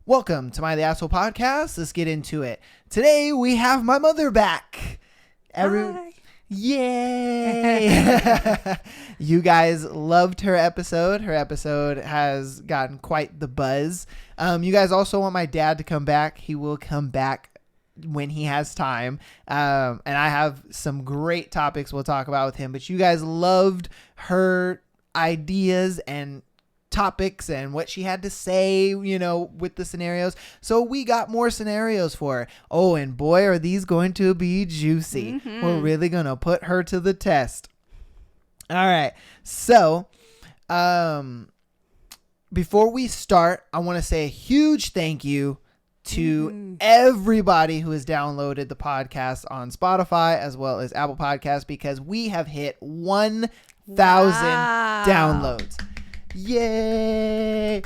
Welcome to My The Asshole Podcast. Let's get into it. Today we have my mother back. Hi. Yay! You guys loved her episode. Her episode has gotten quite the buzz. You guys also want my dad to come back. He will come back when he has time. And I have some great topics we'll talk about with him. But you guys loved her ideas and topics and what she had to say, you know, with the scenarios. So we got more scenarios for her. Oh, and boy, are these going to be juicy. Mm-hmm. We're really going to put her to the test. All right. So, before we start, I want to say a huge thank you to everybody who has downloaded the podcast on Spotify as well as Apple Podcasts, because we have hit 1,000 downloads. Yay!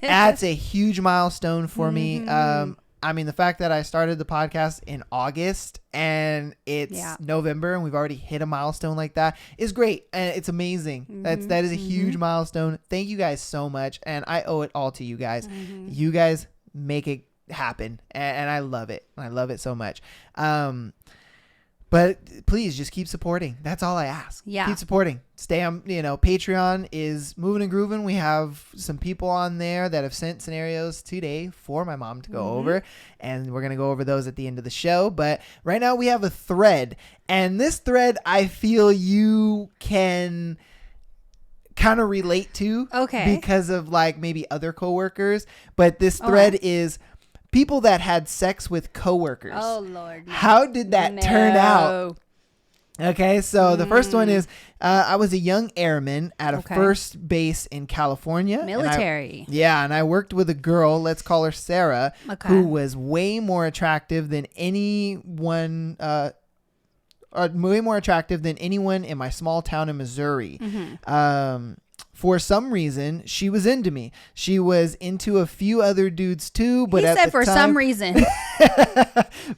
That's a huge milestone for me. I mean, the fact that I started the podcast in August and it's November and we've already hit a milestone like that is great, and it's amazing. That is a huge milestone. Thank you guys so much, and I owe it all to you guys. You guys make it happen, and I love it. I love it so much. But please just keep supporting. That's all I ask. Yeah. Keep supporting. Stay on, Patreon is moving and grooving. We have some people on there that have sent scenarios today for my mom to go over. And we're going to go over those at the end of the show. But right now we have a thread. And this thread I feel you can kind of relate to. Okay. Because of like maybe other coworkers. But this thread is people that had sex with coworkers. Oh, Lord. No. How did that turn out? Okay, so the first one is I was a young airman at a first base in California. Military. And I worked with a girl, let's call her Sarah, who was way more attractive than anyone in my small town in Missouri. For some reason, she was into me. She was into a few other dudes too, but some reason.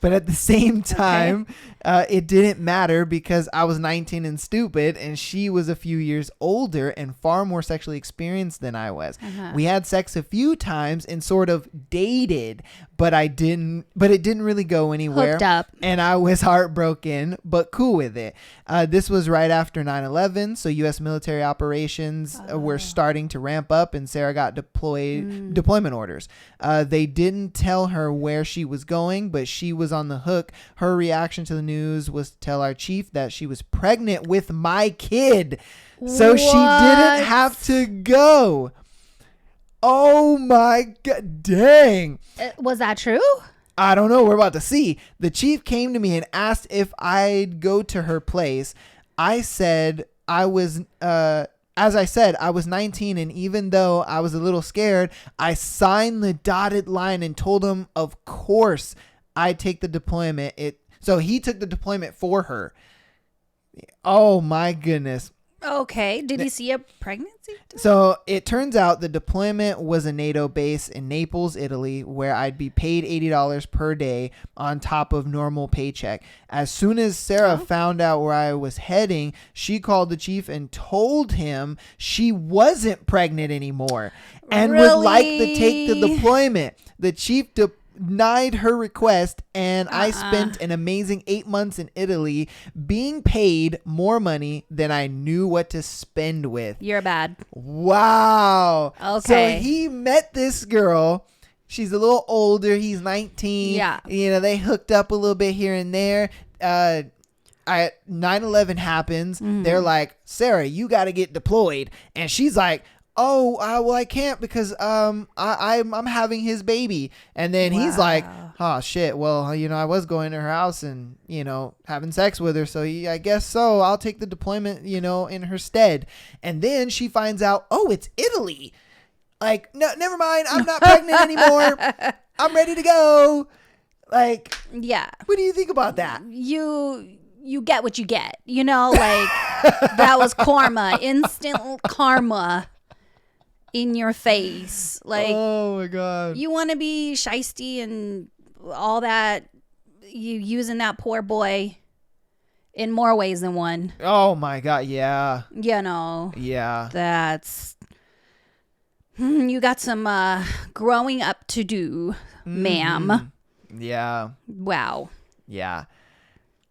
But at the same time, it didn't matter because I was 19 and stupid, and she was a few years older and far more sexually experienced than I was. We had sex a few times and sort of dated, but it didn't really go anywhere. Hooked up. And I was heartbroken, but cool with it. This was right after 9/11, so U.S. military operations were starting to ramp up, and Sarah got deployment orders. They didn't tell her where she was going, but she was on the hook. Her reaction to the news was to tell our chief that she was pregnant with my kid. So she didn't have to go. Oh my God. Dang. Was that true? I don't know. We're about to see. The chief came to me and asked if I'd go to her place. I said I was, as I said, I was 19, and even though I was a little scared, I signed the dotted line and told him, of course, I'd take the deployment. So he took the deployment for her. Oh my goodness. Okay. Did he see a pregnancy? So it turns out the deployment was a NATO base in Naples, Italy, where I'd be paid $80 per day on top of normal paycheck. As soon as Sarah found out where I was heading, she called the chief and told him she wasn't pregnant anymore and would like to take the deployment. The chief denied her request, and I spent an amazing 8 months in Italy being paid more money than I knew what to spend with. You're bad. Wow. Okay. So he met this girl. She's a little older. He's 19. Yeah. They hooked up a little bit here and there. 9/11 happens. They're like, Sarah, you got to get deployed. And she's like, oh, well, I can't because I'm having his baby. And then he's like, oh, shit. Well, I was going to her house and, having sex with her. So I guess so. I'll take the deployment, in her stead. And then she finds out, oh, it's Italy. Like, no, never mind. I'm not pregnant anymore. I'm ready to go. Like, yeah. What do you think about that? You get what you get, that was karma, instant karma. In your face. Oh my God. You want to be shiesty and all that, you using that poor boy in more ways than one. Oh my God. Yeah. Yeah. Yeah. That's You got some growing up to do, ma'am. Yeah. Wow. Yeah.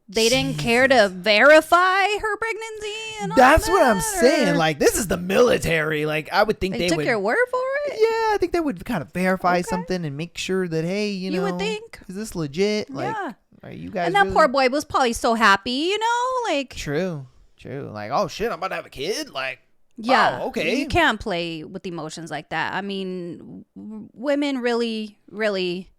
They didn't care to verify her pregnancy and all That's that, what I'm saying. or Like, this is the military. Like, I would think they they took would. your word for it? Yeah, I think they would kind of verify something and make sure that, hey, you know, would think. is this legit? Like, Yeah. are you guys And that really? poor boy was probably so happy, you know? Like, True. Like, oh shit, I'm about to have a kid. Like, yeah. oh, okay. You can't play with emotions like that. I mean, women really, really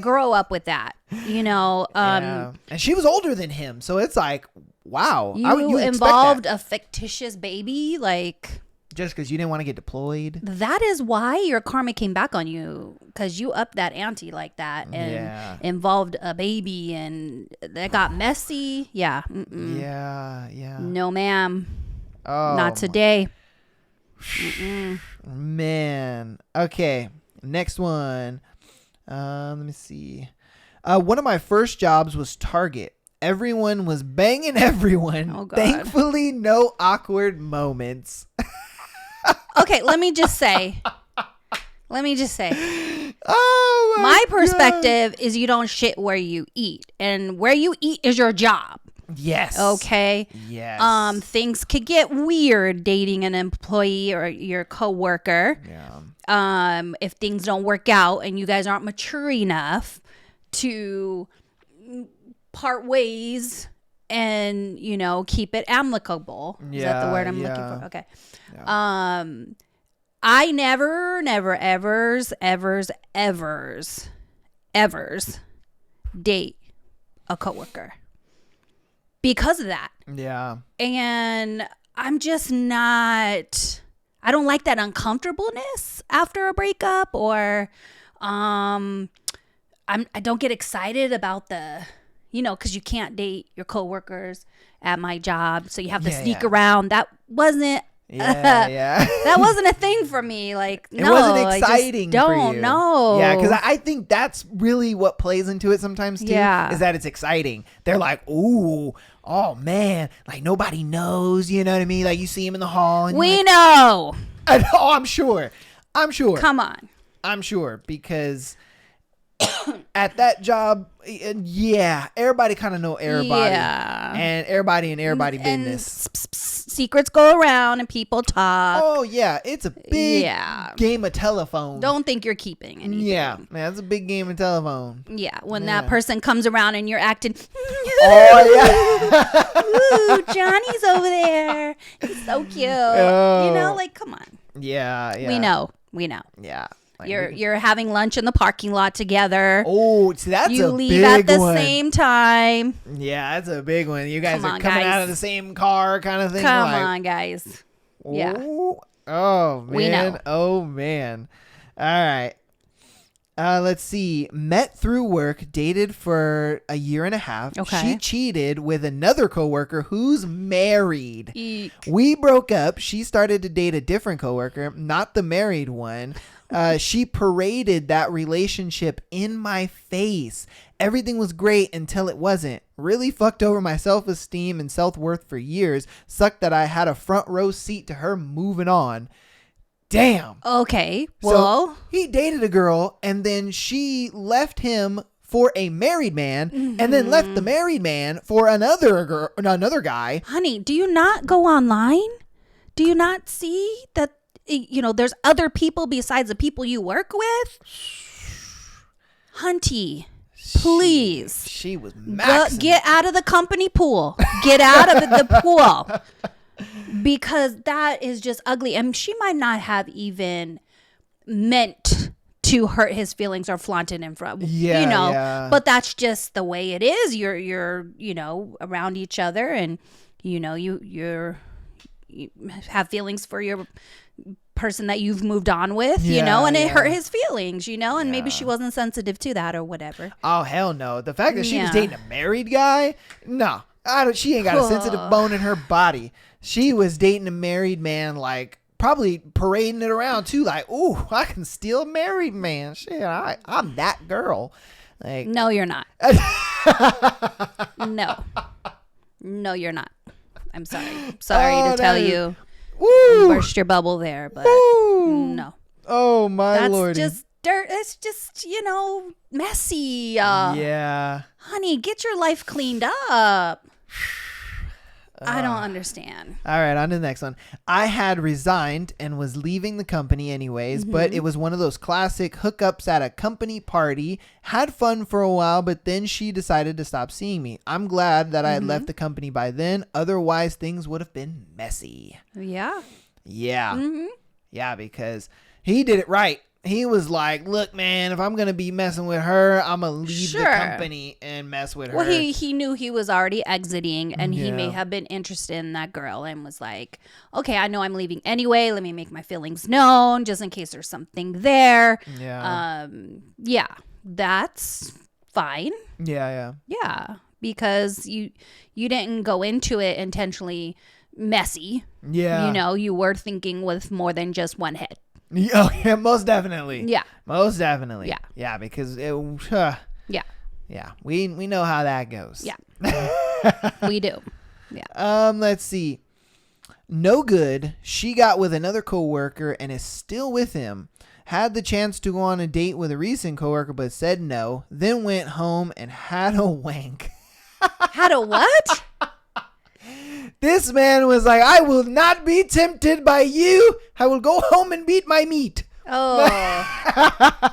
grow up with that, you know? Yeah. And she was older than him. So it's like, wow. You expect involved that. a fictitious baby, like, Just because you didn't want to get deployed. that is why your karma came back on you, because you upped that ante like that and involved a baby, and that got messy. Yeah. Mm-mm. Yeah. No, ma'am. Oh, Not today. Man. Okay. Next one. Let me see. One of my first jobs was Target. Everyone was banging everyone. Oh, God. Thankfully, no awkward moments. Okay, let me just say. Oh My God. perspective is you don't shit where you eat, and where you eat is your job. Yes. Okay. Yes. Things could get weird dating an employee or your coworker. Yeah. If things don't work out and you guys aren't mature enough to part ways and, you know, keep it amicable. Is that the word I'm looking for? Okay. Yeah. I never, evers date a coworker because of that. Yeah. And I'm just not, I don't like that uncomfortableness after a breakup, or I don't get excited about the, you know, because you can't date your coworkers at my job, so you have to sneak around. That wasn't that wasn't a thing for me. Like, it wasn't exciting. Don't for you. know. Yeah, because I think that's really what plays into it sometimes too. Yeah. Is that it's exciting. They're like, ooh, oh man, like nobody knows. You know what I mean? Like you see him in the hall. And We know. Oh, I'm sure. Come on. I'm sure because at that job, yeah, everybody kind of know everybody. Yeah. And everybody in everybody business. Secrets go around and people talk. Oh yeah, it's a big game of telephone. Don't think you're keeping anything. Yeah, man, it's a big game of telephone. Yeah, when that person comes around and you're acting. Oh yeah. Ooh, Johnny's over there. He's so cute. Oh. You know, like, come on. Yeah. We know. Yeah. Like You're having lunch in the parking lot together. Oh, see, that's you a leave big at the one. same time. Yeah, that's a big one. You guys Come are on, coming guys. out of the same car kind of thing. Come like, on, guys. Yeah. Oh, man. We know. Oh, man. All right. Let's see. Met through work, dated for a year and a half. Okay. She cheated with another coworker who's married. Eek. We broke up. She started to date a different coworker, not the married one. She paraded that relationship in my face. Everything was great until it wasn't. Really fucked over my self-esteem and self-worth for years. Sucked that I had a front row seat to her moving on. Damn. Okay. Well, so he dated a girl and then she left him for a married man and then left the married man for another guy. honey, do you not go online? Do you not see that, you know, there's other people besides the people you work with? Hunty, please. She was maxing. Get out of the company pool. Get out of the pool. Because that is just ugly. And she might not have even meant to hurt his feelings or flaunt it in front. Yeah, you know, yeah. but that's just the way it is. You're you know, around each other, and you know, you have feelings for your person that you've moved on with, you know, and it hurt his feelings, you know, and maybe she wasn't sensitive to that or whatever. Oh, hell no. The fact that she was dating a married guy, no. She ain't got a sensitive bone in her body. She was dating a married man, like probably parading it around too, like, ooh, I can steal a married man. Shit, I'm that girl. Like, No, you're not. No, you're not. I'm sorry. Sorry to tell you. Woo! Burst your bubble there, but Woo! no. Oh my That's lordy. just dirt. It's just, messy. Yeah. Honey, get your life cleaned up. I don't understand. All right, on to the next one. I had resigned and was leaving the company anyways, but it was one of those classic hookups at a company party. Had fun for a while, but then she decided to stop seeing me. I'm glad that I had left the company by then. Otherwise, things would have been messy. Yeah. Yeah. Yeah, because he did it right. He was like, look, man, if I'm going to be messing with her, I'm going to leave the company and mess with her. Well, he knew he was already exiting, and he may Yeah. have been interested in that girl and was like, okay, I know I'm leaving anyway. Let me make my feelings known just in case there's something there. Yeah. Yeah, that's fine. Yeah. Yeah, because you didn't go into it intentionally messy. Yeah. You were thinking with more than just one head. Oh, yeah, most definitely. Yeah. Most definitely. Yeah. Yeah, because Yeah. yeah, we know how that goes. Yeah. We do. Yeah. Let's see. No good. She got with another coworker and is still with him. Had the chance to go on a date with a recent coworker, but said no. Then went home and had a wank. Had a what? This man was like, I will not be tempted by you. I will go home and beat my meat. Oh,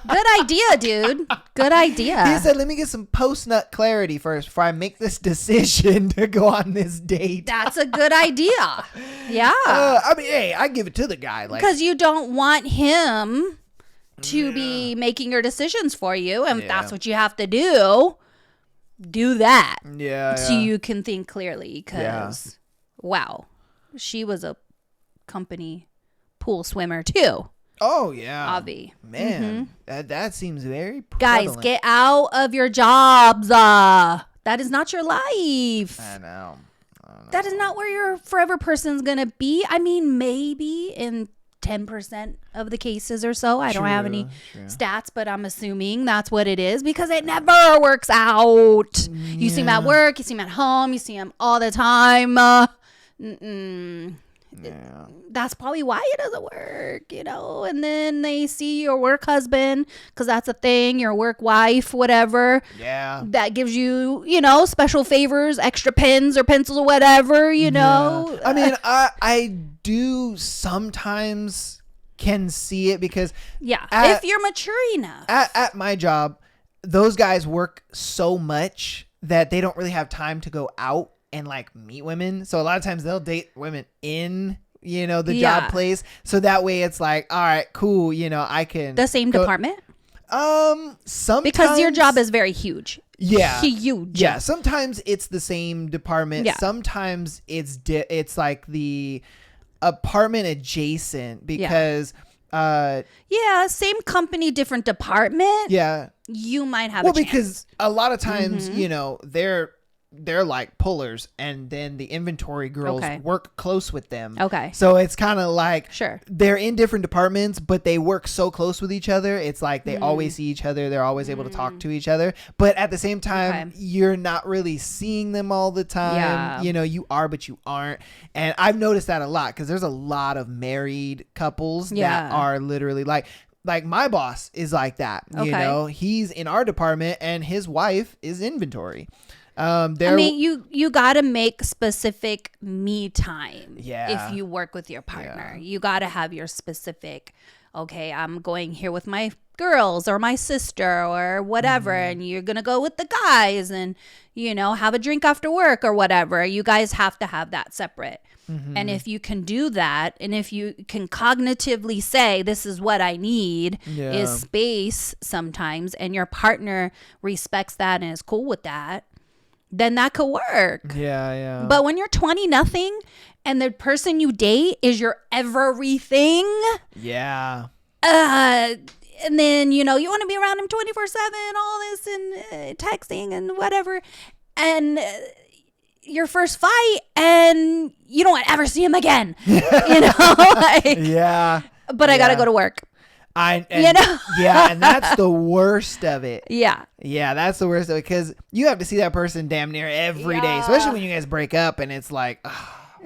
good idea, dude. Good idea. He said, let me get some post-nut clarity first before I make this decision to go on this date. That's a good idea. Yeah. I mean, hey, I give it to the guy. Like, Because you don't want him to be making your decisions for you. And if that's what you have to do that. Yeah. So you can think clearly. Because, wow, she was a company pool swimmer too. Oh, yeah. Avi. Man, that seems very Guys, prevalent. get out of your jobs. That is not your life. I know. That is not where your forever person's going to be. I mean, maybe in 10% of the cases or so. I don't have any stats, but I'm assuming that's what it is because it never works out. You see them at work, you see them at home, you see them all the time. That's probably why it doesn't work, and then they see your work husband because that's a thing, your work wife, whatever. Yeah. That gives you, special favors, extra pens or pencils or whatever, Yeah. I mean, I do sometimes can see it because if you're mature enough. At my job, those guys work so much that they don't really have time to go out and like meet women. So a lot of times they'll date women in, the job place. So that way it's like, all right, cool. I can. The same department? Sometimes. Because your job is very huge. Yeah. Huge. Yeah. Sometimes it's the same department. Yeah. Sometimes it's like the apartment adjacent because. Same company, different department. Yeah. You might have a chance. Because a lot of times, they're like pullers and then the inventory girls work close with them. Okay. So it's kind of like Sure. they're in different departments, but they work so close with each other. It's like they always see each other. They're always able to talk to each other. But at the same time, you're not really seeing them all the time. Yeah. You are, but you aren't. And I've noticed that a lot because there's a lot of married couples that are literally like my boss is like that. He's in our department and his wife is inventory. You got to make specific me time. Yeah. If you work with your partner, you got to have your specific, okay, I'm going here with my girls or my sister or whatever. And you're going to go with the guys and, have a drink after work or whatever. You guys have to have that separate. And if you can do that, and if you can cognitively say, this is what I need is space sometimes, and your partner respects that and is cool with that, then that could work. Yeah. But when you're 20 nothing and the person you date is your everything. Yeah. And then, you want to be around him 24/7, all this and texting and whatever. And your first fight and you don't ever see him again. Yeah. But I got to go to work. Yeah, and that's the worst of it. Yeah, that's the worst of it because you have to see that person damn near every day, especially when you guys break up and it's like,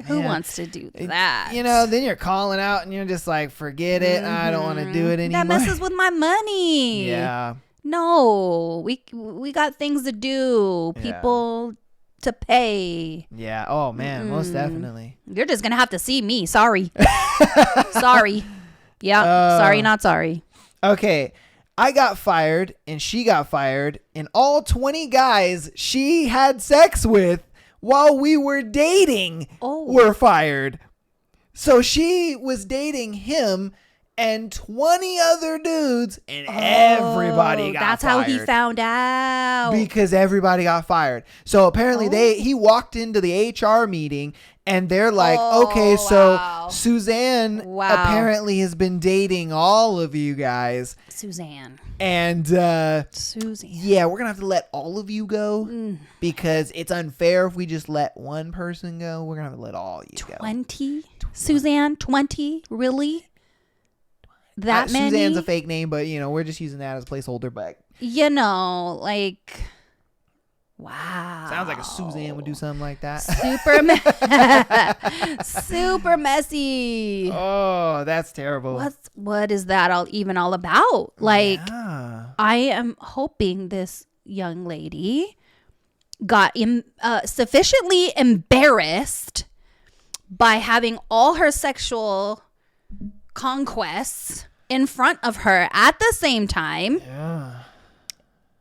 Who man. wants to do that? You know, then you're calling out and you're just like, forget it. I don't want to do it anymore. That messes with my money. Yeah. No, we got things to do. People to pay. Yeah. Oh man, most definitely. You're just gonna have to see me. Sorry. Sorry. Yeah. Sorry, not sorry. Okay. I got fired and she got fired, and all 20 guys she had sex with while we were dating were fired. So she was dating him and 20 other dudes, and everybody got that's fired. how he found out. Because everybody got fired. So apparently he walked into the HR meeting and they're like, okay, so Suzanne apparently has been dating all of you guys. Suzanne. And Suzanne. Yeah, we're gonna have to let all of you go because it's unfair if we just let one person go. We're gonna have to let all you go. 20? Suzanne, 20? Really? That many? Suzanne's a fake name, but you know, we're just using that as a placeholder. But you know, like, wow. Sounds like a Suzanne would do something like that. Super messy. Oh, that's terrible. What is that all about? Like, I am hoping this young lady got sufficiently embarrassed by having all her sexual conquests in front of her at the same time. Yeah.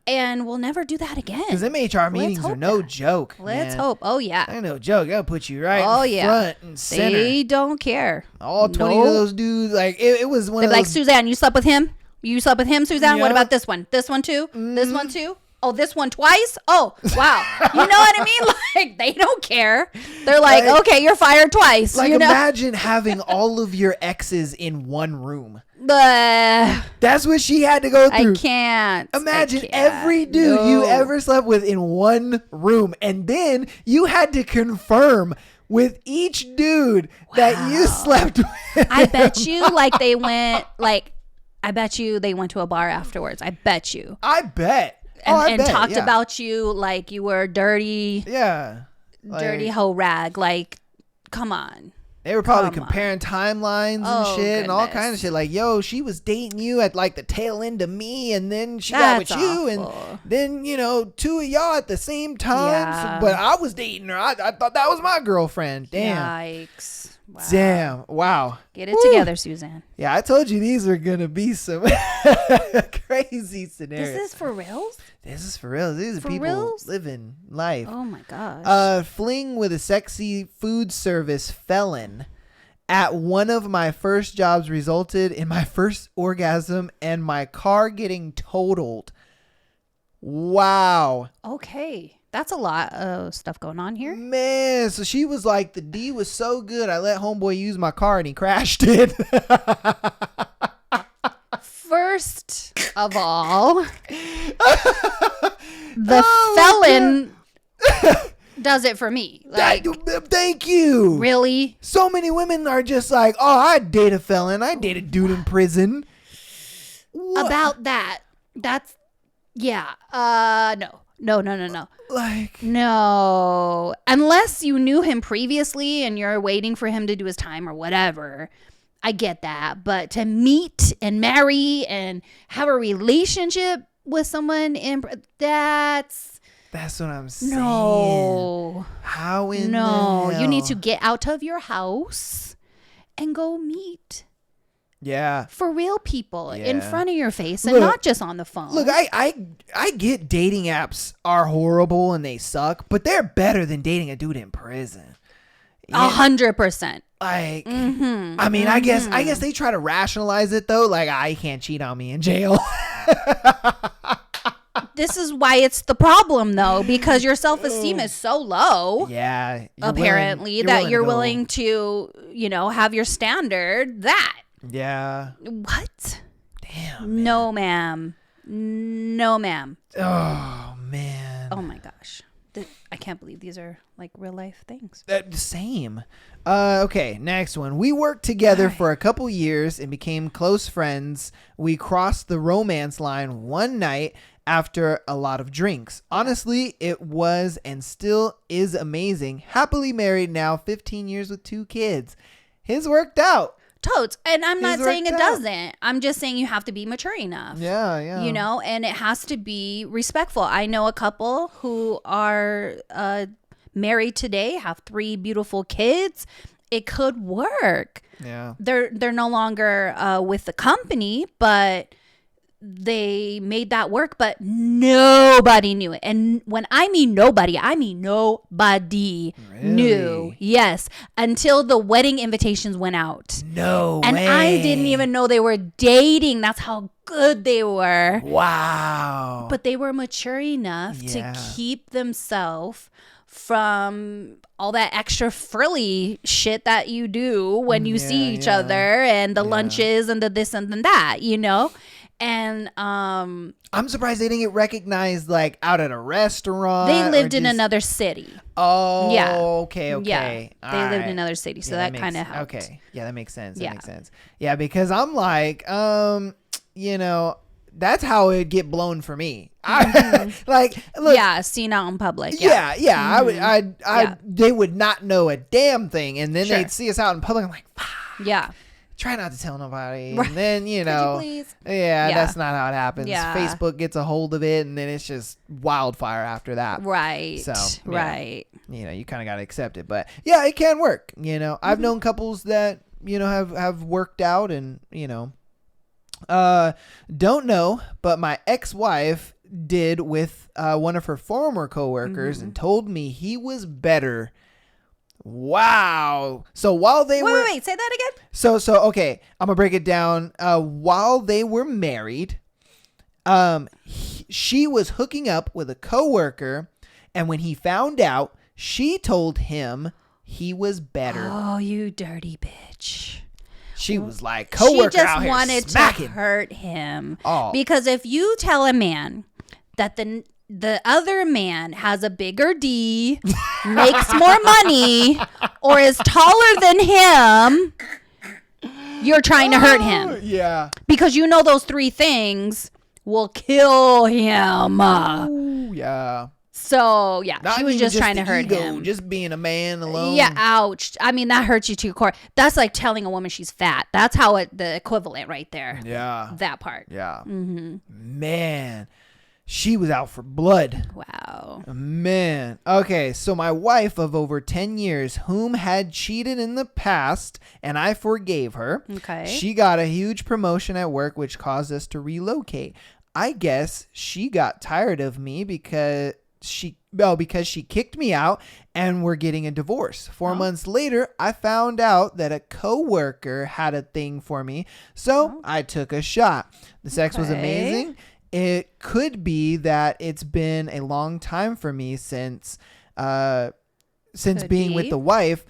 And we'll never do that again. Because them HR meetings are no joke. Let's hope. Oh, yeah. Ain't no joke. Gotta put you right in front and center. They don't care. All 20 of those dudes, like, it was one of those. Like, Suzanne, you slept with him? You slept with him, Suzanne? Yeah. What about this one? This one too? This one too? Oh, this one twice? Oh, wow. You know what I mean? Like, they don't care. They're like, okay, you're fired twice. Like, you know? imagine having all of your exes in one room. That's what she had to go through. I can't. Imagine every dude you ever slept with in one room. And then you had to confirm with each dude that you slept with. I bet you, I bet you they went to a bar afterwards. I bet you. I bet. And talked about you like you were dirty. Yeah. Dirty hoe rag. Like, come on. They were probably comparing timelines and shit and all kinds of shit. Like, yo, she was dating you at like the tail end of me, and then she got with you, and then, you know, two of y'all at the same time. Yeah. But I was dating her. I thought that was my girlfriend. Damn. Yikes. Wow. Damn. Wow. Get it together, Suzanne. Yeah, I told you these are going to be some crazy scenarios. This is for reals? This is for real. These are people living life. Oh my gosh. Fling with a sexy food service felon at one of my first jobs resulted in my first orgasm and my car getting totaled. Wow. Okay. That's a lot of stuff going on here. Man, so she was like, the D was so good, I let homeboy use my car and he crashed it. First of all, the felon does it for me. Like, thank you. Really? So many women are just like, oh, I'd date a felon. I'd date a dude in prison. What? About that. That's, yeah. No. Like, no. Unless you knew him previously and you're waiting for him to do his time or whatever. I get that. But to meet and marry and have a relationship with someone, that's what I'm saying. No. How in No. the hell? You need to get out of your house and go meet. Yeah. For real people in front of your face and look, not just on the phone. Look, I get dating apps are horrible and they suck, but they're better than dating a dude in prison. 100%. Like, I mean, I guess they try to rationalize it though. Like, I can't cheat on me in jail. This is why it's the problem though, because your self-esteem is so low. Yeah. Apparently you're willing to, you know, have your standard that. Yeah. What? Damn. Man. No, ma'am. No, ma'am. Oh, man. Oh my gosh. I can't believe these are like real life things. Same. Okay, next one. We worked together for a couple years and became close friends. We crossed the romance line one night after a lot of drinks. Honestly, it was and still is amazing. Happily married now, 15 years with 2 kids. His worked out. Totes. And I'm not His saying it worked out. doesn't. I'm just saying you have to be mature enough. Yeah. You know, and it has to be respectful. I know a couple who are married today, have 3 beautiful kids. It could work. Yeah. They're no longer with the company, but they made that work, but nobody knew it. And when I mean nobody, I mean nobody knew. Yes, until the wedding invitations went out. No and way. I didn't even know they were dating. That's how good they were. Wow. But they were mature enough to keep themselves from all that extra frilly shit that you do when you see each other, and the lunches and the this and the that, you know? And I'm surprised they didn't get recognized like out at a restaurant. they lived in another city. Oh, Yeah. Okay. Yeah, they lived in another city, so that kind of helped. Okay, yeah, that makes sense. That Yeah. makes sense. Yeah, because I'm like, you know, that's how it'd get blown for me. Like, look, Yeah, seen out in public. yeah. Mm-hmm. They would not know a damn thing, and then Sure. they'd see us out in public. I'm like, Yeah. try not to tell nobody. Right. And then, you know, please? yeah, Yeah. that's not how it happens. Yeah. Facebook gets a hold of it, and then it's just wildfire after that. Right. So, yeah. Right. You know, you kind of got to accept it. But yeah, it can work. You know, I've known couples that, you know, have worked out, and, you know, don't know, but my ex-wife did with one of her former coworkers and told me he was better. Wow. So while they were Wait, say that again. So okay, I'm gonna break it down. While they were married, she was hooking up with a coworker, and when he found out, she told him he was better. Oh, you dirty bitch. She was like, coworker She just out here wanted smacking. to hurt him. Oh. Because if you tell a man that the other man has a bigger D, makes more money, or is taller than him, you're trying to hurt him. Yeah. Because you know those 3 things will kill him. Ooh, yeah. So, yeah, Not she was even just trying to the hurt ego, him. just being a man alone. Yeah, ouch. I mean, that hurts you to your core. That's like telling a woman she's fat. That's how the equivalent right there. Yeah. That part. Yeah. Mm-hmm. Man, she was out for blood. Wow. Man. Okay, so my wife of over 10 years, whom had cheated in the past, and I forgave her. Okay. She got a huge promotion at work, which caused us to relocate. I guess she got tired of me because she kicked me out and we're getting a divorce. 4 months later, I found out that a coworker had a thing for me, so I took a shot. The sex was amazing. It could be that it's been a long time for me since being with the wife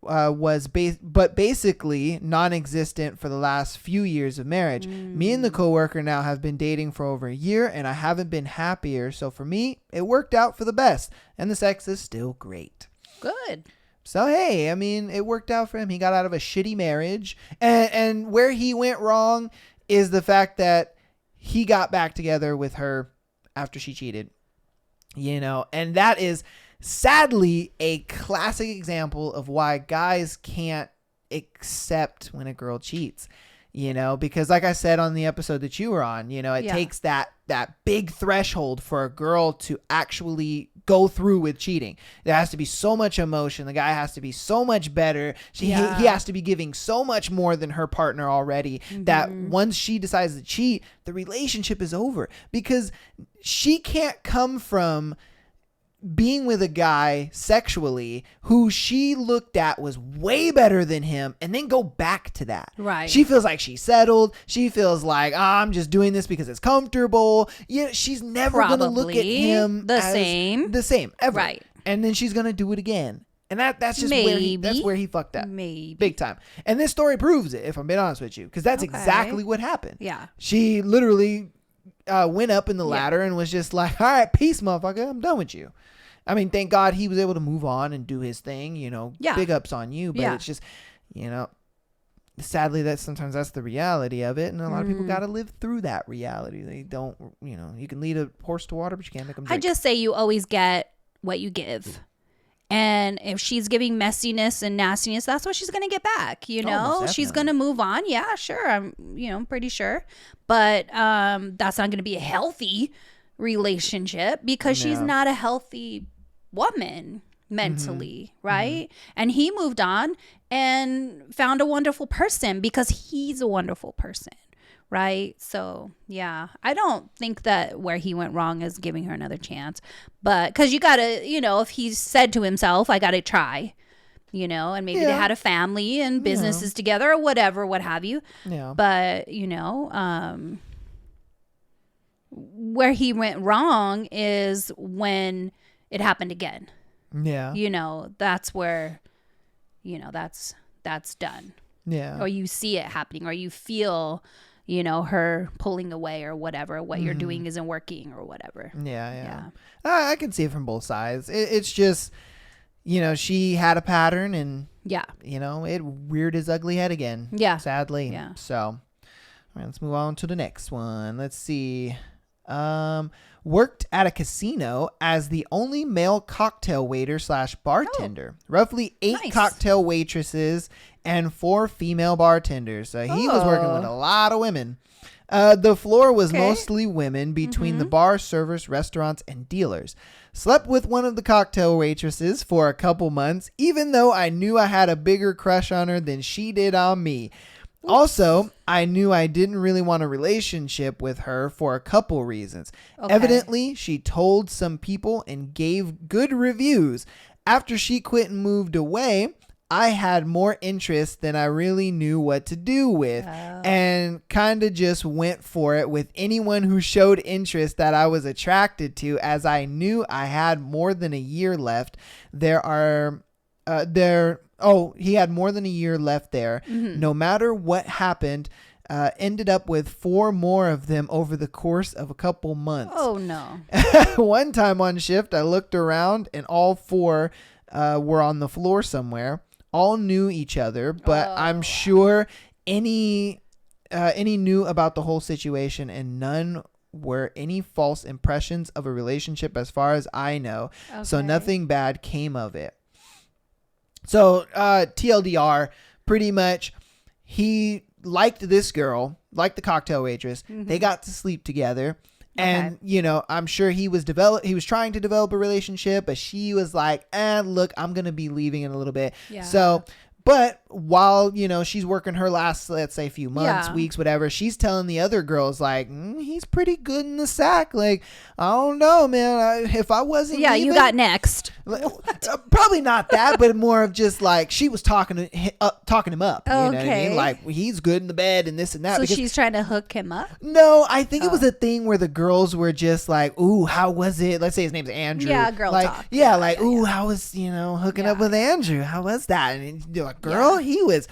but basically non-existent for the last few years of marriage. Me and the coworker now have been dating for over a year, and I haven't been happier. So for me, it worked out for the best, and the sex is still great. Good. So hey, I mean, it worked out for him. He got out of a shitty marriage, and where he went wrong is the fact that he got back together with her after she cheated. You know, and that is sadly a classic example of why guys can't accept when a girl cheats, you know, because like I said on the episode that you were on, you know, it takes that big threshold for a girl to actually go through with cheating. There has to be so much emotion. The guy has to be so much better. He has to be giving so much more than her partner already, that once she decides to cheat, the relationship is over, because she can't come from being with a guy sexually who she looked at was way better than him and then go back to that. Right. She feels like she's settled. She feels like, I'm just doing this because it's comfortable. Yeah, she's never going to look at him the as same. the same ever. Right. And then she's going to do it again. And that's just where he fucked up. Maybe. Big time. And this story proves it, if I'm being honest with you, because that's exactly what happened. Yeah. She literally went up in the ladder and was just like, all right, peace, motherfucker. I'm done with you. I mean, thank God he was able to move on and do his thing, Yeah. big ups on you, but Yeah. it's just, sadly sometimes that's the reality of it. And a lot of people got to live through that reality. They don't, you can lead a horse to water, but you can't make them drink. I just say you always get what you give. And if she's giving messiness and nastiness, that's what she's going to get back. Most She's definitely. going to move on. Yeah, sure. I'm pretty sure. But that's not going to be a healthy relationship because she's Yeah. not a healthy woman mentally, right? And he moved on and found a wonderful person because he's a wonderful person. Right. So, yeah, I don't think that where he went wrong is giving her another chance. But because you got to, if he said to himself, I got to try, and maybe they had a family and businesses together or whatever, what have you. Yeah. But, where he went wrong is when it happened again. Yeah. That's where, that's done. Yeah. Or you see it happening or you feel her pulling away or whatever, what you're doing isn't working or whatever. Yeah. I can see it from both sides. It's just, she had a pattern and, it reared his ugly head again. Yeah. Sadly. Yeah. So, all right, let's move on to the next one. Let's see. Worked at a casino as the only male cocktail waiter / bartender. Roughly 8 Nice. cocktail waitresses and 4 female bartenders. So he was working with a lot of women. The floor was mostly women between the bar, servers, restaurants, and dealers. Slept with one of the cocktail waitresses for a couple months, even though I knew I had a bigger crush on her than she did on me. Oops. Also, I knew I didn't really want a relationship with her for a couple reasons. Okay. Evidently, she told some people and gave good reviews. After she quit and moved away, I had more interest than I really knew what to do with, and kind of just went for it with anyone who showed interest that I was attracted to, as I knew I had more than a year left. He had more than a year left there. No matter what happened, ended up with 4 more of them over the course of a couple months. Oh, no. One time on shift, I looked around and all 4 were on the floor somewhere. All knew each other, but I'm sure any knew about the whole situation, and none were any false impressions of a relationship as far as I know. Okay. So nothing bad came of it. So TLDR, pretty much, he liked this girl, liked the cocktail waitress. They got to sleep together. And, I'm sure he was trying to develop a relationship, but she was like, look, I'm going to be leaving in a little bit. Yeah. So, but while, she's working her last, let's say, few months, weeks, whatever, she's telling the other girls, like, he's pretty good in the sack. Like, I don't know, man. If I wasn't leaving, you got next. Probably not that, but more of just like she was talking him up. You know what I mean? Like, he's good in the bed and this and that. So she's trying to hook him up? No, I think it was a thing where the girls were just like, ooh, how was it? Let's say his name's Andrew. Yeah, girl talk. Yeah, ooh, how was, hooking up with Andrew? How was that? And you're like, girl, he was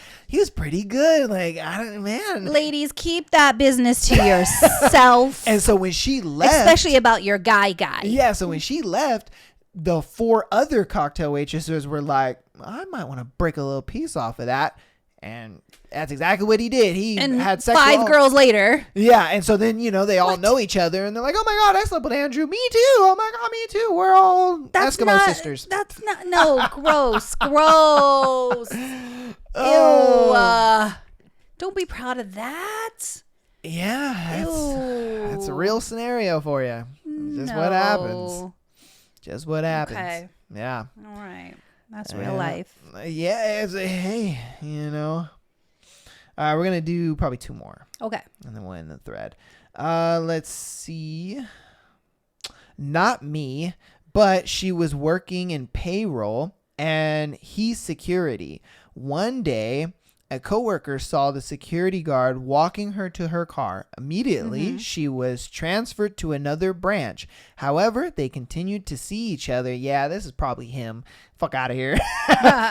pretty good. Like, I don't, man. Ladies, keep that business to yourself. And so when she left, especially about your guy. Yeah, so when she left, the 4 other cocktail waitresses were like, I might want to break a little piece off of that. And that's exactly what he did. He had sex 5 girls later. Yeah, and so then, they all know each other, and they're like, oh my God, I slept with Andrew. Me too. Oh my God, me too. We're all Eskimo sisters. That's not, no, gross. Ew. Don't be proud of that. Yeah, that's a real scenario for you. Just what happens. Just what happens. Okay. Yeah. All right. That's real life. Yeah. Hey, All right, we're going to do probably 2 more. Okay. And then we'll end the thread. Let's see. Not me, but she was working in payroll and he's security. One day, a coworker saw the security guard walking her to her car. Immediately, she was transferred to another branch. However, they continued to see each other. Yeah, this is probably him. Fuck out of here.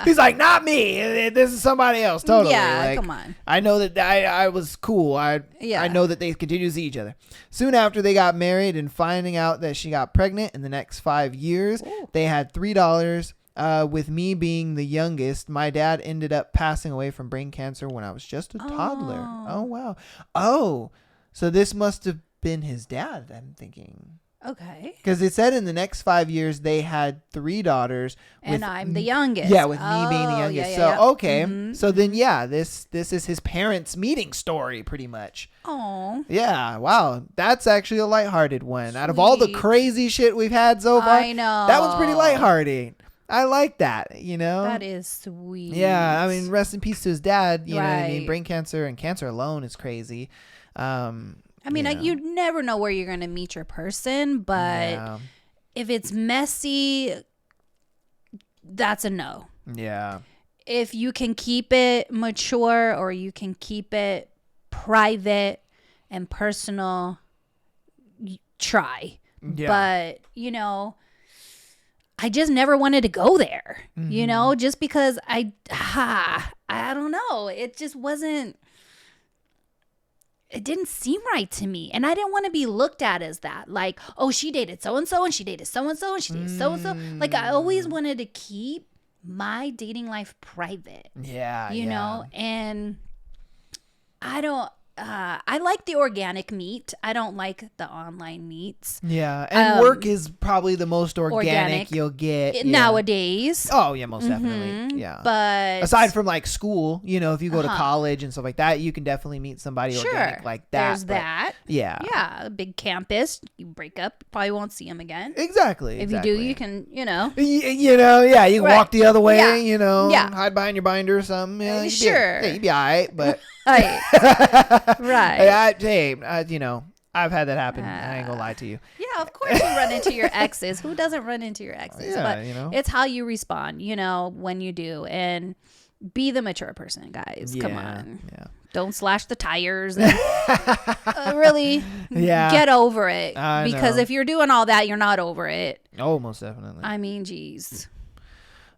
He's like, not me. This is somebody else. Totally. Yeah, like, come on. I know that I was cool. I know that they continue to see each other. Soon after they got married and finding out that she got pregnant in the next 5 years, they had $3. With me being the youngest, my dad ended up passing away from brain cancer when I was just a toddler. Oh, wow. Oh, so this must have been his dad, I'm thinking. Okay. Because it said in the next 5 years, they had 3 daughters. And I'm the youngest. Yeah, with me being the youngest. Okay. Mm-hmm. So then, yeah, this is his parents' meeting story, pretty much. Oh. Yeah, wow. That's actually a lighthearted one. Out of all the crazy shit we've had so far, I know. that one's pretty lighthearted. I like that, you know? That is sweet. Yeah, I mean, rest in peace to his dad, you know what I mean? Right. Brain cancer and cancer alone is crazy. I mean, you never know where you're going to meet your person, but if it's messy, that's a no. Yeah. If you can keep it mature or you can keep it private and personal, try. Yeah. But, I just never wanted to go there, just because I don't know. It just wasn't, it didn't seem right to me. And I didn't want to be looked at as that. Like, oh, she dated so-and-so and she dated so-and-so and she dated so-and-so. Like, I always wanted to keep my dating life private. Yeah. You know? And I like the organic meet. I don't like the online meets. Yeah. And work is probably the most organic you'll get nowadays. Oh, yeah, most definitely. Yeah. But aside from like school, if you go to college and stuff like that, you can definitely meet somebody organic like that. There's that. Yeah. Yeah. A big campus. You break up, probably won't see them again. Exactly. If you do, you can, you can walk the other way, Yeah. hide behind your binder or something. Yeah, Sure. You'd be all right, but. Right. I've had that happen. I ain't gonna lie to you. Yeah, of course you run into your exes. Who doesn't run into your exes? Yeah, but it's how you respond, when you do. And be the mature person, guys. Come on. Yeah. Don't slash the tires. And, really get over it. Because if you're doing all that, you're not over it. Oh, most definitely. I mean, geez.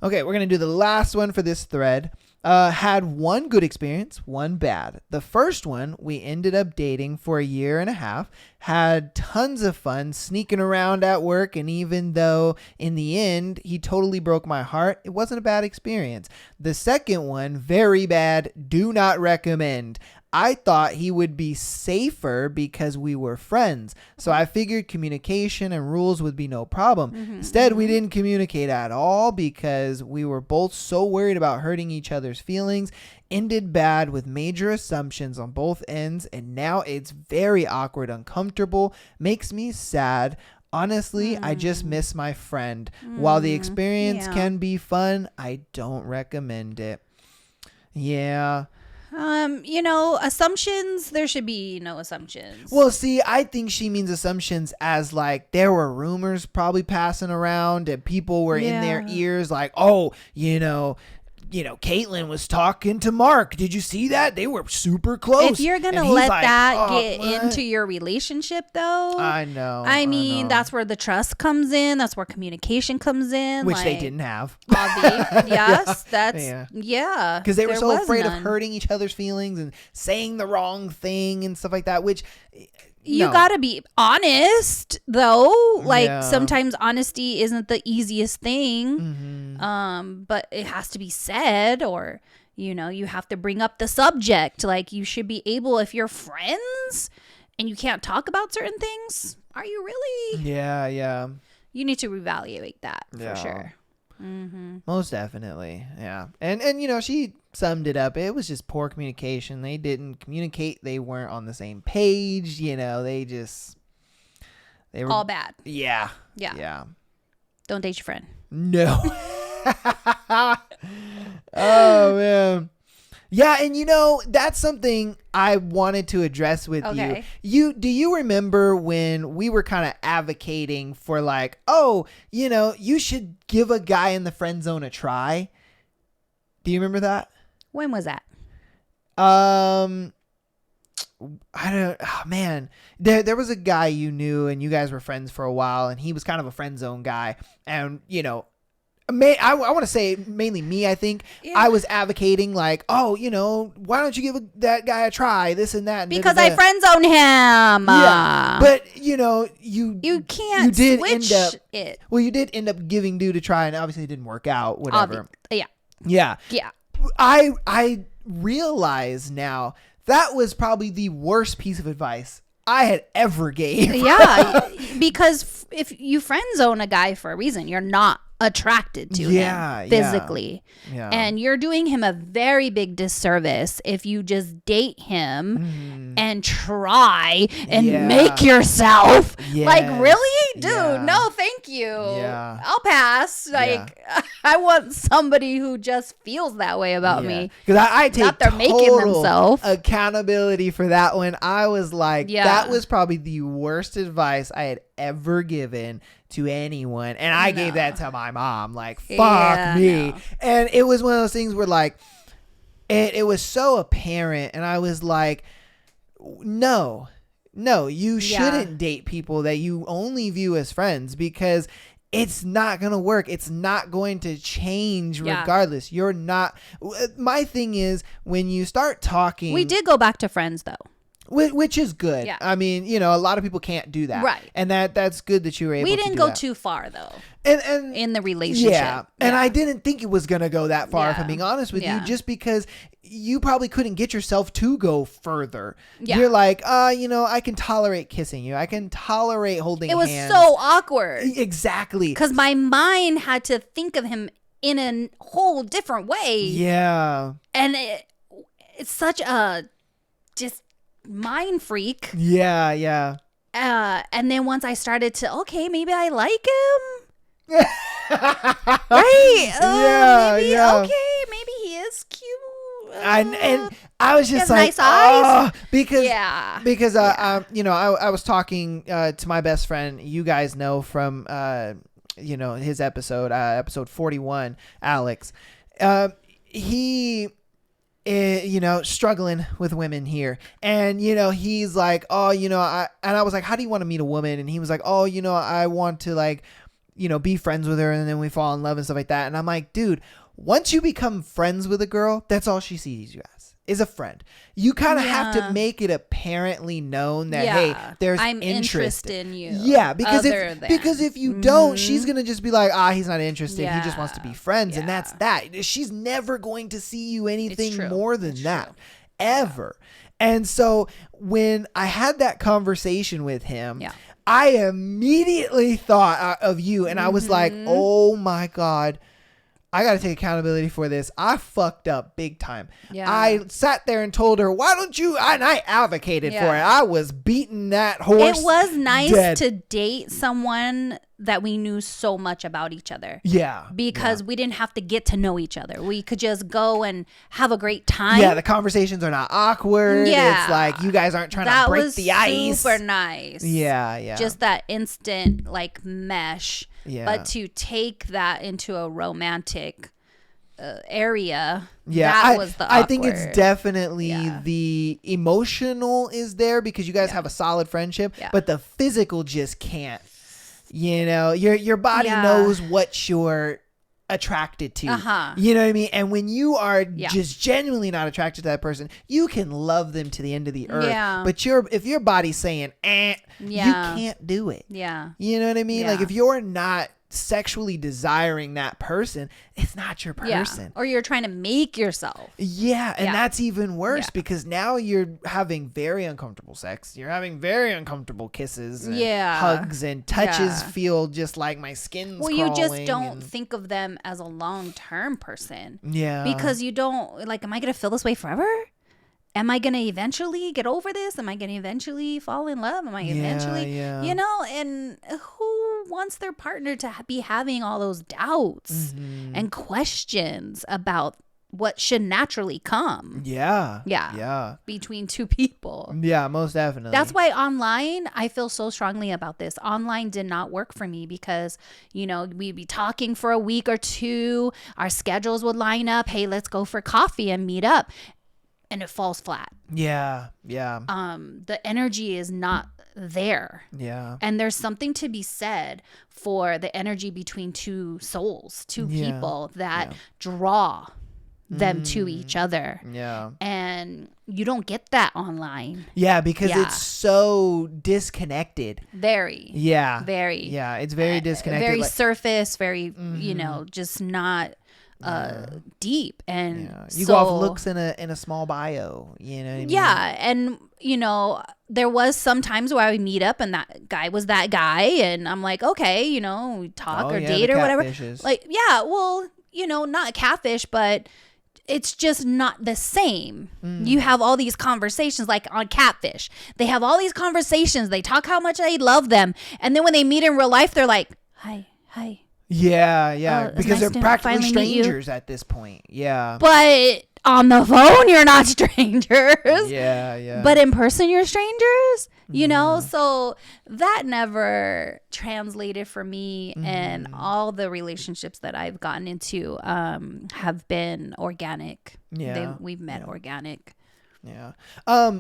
Okay, we're going to do the last one for this thread. Had one good experience, one bad. The first one, we ended up dating for 1.5 years, had tons of fun sneaking around at work, and even though in the end he totally broke my heart, it wasn't a bad experience. The second one, very bad, do not recommend. I thought he would be safer because we were friends. So I figured communication and rules would be no problem. Instead, we didn't communicate at all because we were both so worried about hurting each other's feelings. Ended bad with major assumptions on both ends. And now it's very awkward, uncomfortable, makes me sad. Honestly, I just miss my friend. While the experience can be fun, I don't recommend it. Yeah. Assumptions, there should be no assumptions. Well, see, I think she means assumptions as like there were rumors probably passing around and people were in their ears like, oh, Caitlyn was talking to Mark. Did you see that? They were super close. If you're going to let that get into your relationship, though. I know. I mean, that's where the trust comes in. That's where communication comes in. Which they didn't have. Yes. That's, because they were so afraid of hurting each other's feelings and saying the wrong thing and stuff like that, which... You gotta be honest, though. Like sometimes honesty isn't the easiest thing, but it has to be said, or you have to bring up the subject. Like you should be able, if you're friends and you can't talk about certain things, are you really? Yeah. You need to reevaluate that for sure. Most definitely, yeah. And she summed it up. It was just poor communication. They didn't communicate. They weren't on the same page. They were all bad. Yeah. Don't date your friend. No. Oh man. Yeah, and that's something I wanted to address with you. Do you remember when we were kind of advocating for like, oh, you should give a guy in the friend zone a try? Do you remember that? When was that? I don't. Oh man, there was a guy you knew, and you guys were friends for a while, and he was kind of a friend zone guy, and I want to say mainly me. I think I was advocating like, oh, why don't you give that guy a try, this and that, and because I friend zone him. Yeah, but you can't. You did switch end up. It. Well, you did end up giving dude a try, and obviously it didn't work out. Whatever. Yeah. I realize now that was probably the worst piece of advice I had ever gave. Yeah, because if you friend zone a guy for a reason, you're not attracted to him physically. Yeah. And you're doing him a very big disservice if you just date him and try and make yourself like, really? Dude, no, thank you. Yeah. I'll pass. Like, I want somebody who just feels that way about me. Because I take not they're making themselves accountability for that one. I was like, that was probably the worst advice I had ever given to anyone, and I gave that to my mom. Like, fuck me. And it was one of those things where like it was so apparent, and I was like, no, you shouldn't date people that you only view as friends, because it's not gonna work. It's not going to change regardless. You're not. My thing is, when you start talking, we did go back to friends though. Which is good. Yeah. I mean, a lot of people can't do that. Right. And that's good that you were able to do that. We didn't go too far though. And in the relationship. Yeah. And I didn't think it was going to go that far, if I'm being honest with you, just because you probably couldn't get yourself to go further. Yeah. You're like, I can tolerate kissing you. I can tolerate holding hands. It was so awkward. Exactly. Because my mind had to think of him in a whole different way. Yeah. And it's such a just mind freak. Yeah. And then once I started to, okay, maybe I like him. Right? Maybe he is cute. And I was just like, nice eyes. because I was talking to my best friend. You guys know from his episode 41, Alex. He struggling with women here, and he's like, and I was like, how do you want to meet a woman? And he was like, I want to like be friends with her, and then we fall in love and stuff like that. And I'm like, dude, once you become friends with a girl, that's all she sees you as, is a friend. You kind of have to make it apparently known that hey, there's I'm interest in you. Yeah, because if you don't, she's gonna just be like, he's not interested. He just wants to be friends, and that's that. She's never going to see you anything more than that, ever. And so when I had that conversation with him, I immediately thought of you, and I was like, oh my God, I got to take accountability for this. I fucked up big time. Yeah. I sat there and told her, why don't you? And I advocated for it. I was beating that horse. It was nice to date someone that we knew so much about each other. Yeah. Because we didn't have to get to know each other. We could just go and have a great time. Yeah, the conversations are not awkward. Yeah. It's like you guys aren't trying to break the ice. That was super nice. Yeah. Just that instant like mesh. Yeah. But to take that into a romantic area, that was the awkward. I think it's definitely the emotional is there because you guys have a solid friendship, but the physical just can't. Your body knows what you're attracted to. You know what I mean? And when you are just genuinely not attracted to that person, you can love them to the end of the earth. Yeah. But if your body's saying, you can't do it. Yeah. You know what I mean? Like if you're not sexually desiring that person, it's not your person. Or you're trying to make yourself. Yeah, and that's even worse because now you're having very uncomfortable sex. You're having very uncomfortable kisses and hugs and touches feel just like my skin's crawling. You just don't think of them as a long-term person. Yeah. Because you don't, like, am I going to feel this way forever? Am I going to eventually get over this? Am I going to eventually fall in love? Am I eventually, and who wants their partner to be having all those doubts and questions about what should naturally come? Yeah. Between two people. Yeah, most definitely. That's why online, I feel so strongly about this. Online did not work for me because, we'd be talking for a week or two. Our schedules would line up. Hey, let's go for coffee and meet up. and it falls flat. Yeah. The energy is not there. Yeah. And there's something to be said for the energy between two souls, two people that draw them to each other. Yeah. And you don't get that online. Yeah, because it's so disconnected. Very. Yeah. Very. Yeah, it's very disconnected. Very surface, very, just not deep. And you go off looks in a small bio, you know what I mean? Yeah, and there was some times where I would meet up and that guy was that guy, and I'm like, okay, we talk or date or whatever. Like, yeah, well, not a catfish, but it's just not the same. You have all these conversations, like on Catfish. They have all these conversations. They talk how much they love them, and then when they meet in real life, they're like, hi. Yeah, because nice they're practically strangers at this point. Yeah. But on the phone, you're not strangers. Yeah. But in person, you're strangers, So that never translated for me. And all the relationships that I've gotten into have been organic. Yeah. We've met organic. Yeah.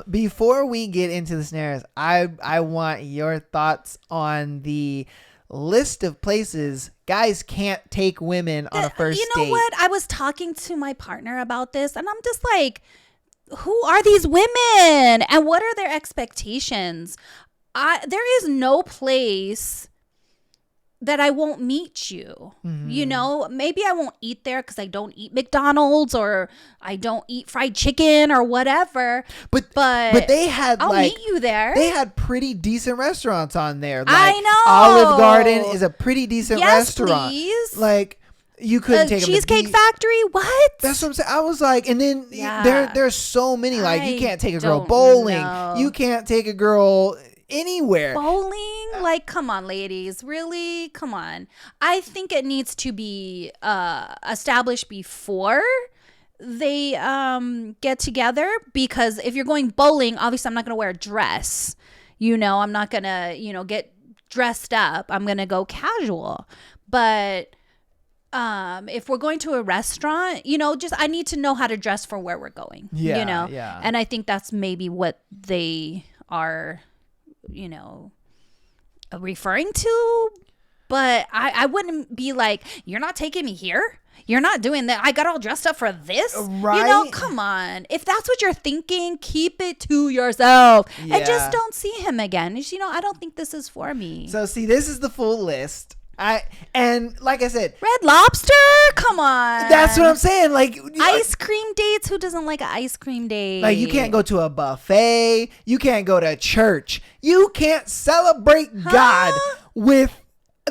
Before we get into the scenarios, I want your thoughts on the list of places guys can't take women on a first date. You know what? I was talking to my partner about this, and I'm just like, who are these women? And what are their expectations? There is no place that I won't meet you. Maybe I won't eat there because I don't eat McDonald's or I don't eat fried chicken or whatever. But they had I'll meet you there. They had pretty decent restaurants on there. I know. Olive Garden is a pretty decent restaurant. Please. Like, you couldn't take Cheesecake Factory. What? That's what I'm saying. I was like, and then there's so many. Like, you can't take a girl bowling. You can't take a girl anywhere. Bowling? Like, come on, ladies. Really? Come on. I think it needs to be established before they get together, because if you're going bowling, obviously I'm not going to wear a dress. I'm not going to, get dressed up. I'm going to go casual. But if we're going to a restaurant, I need to know how to dress for where we're going. Yeah. And I think that's maybe what they are referring to, but I wouldn't be like, you're not taking me here, you're not doing that, I got all dressed up for this, right? Come on. If that's what you're thinking, keep it to yourself and just don't see him again. I don't think this is for me. So see, this is the full list. And like I said, Red Lobster, come on. That's what I'm saying. Like, ice cream dates. Who doesn't like an ice cream date? Like, you can't go to a buffet. You can't go to church. You can't celebrate God with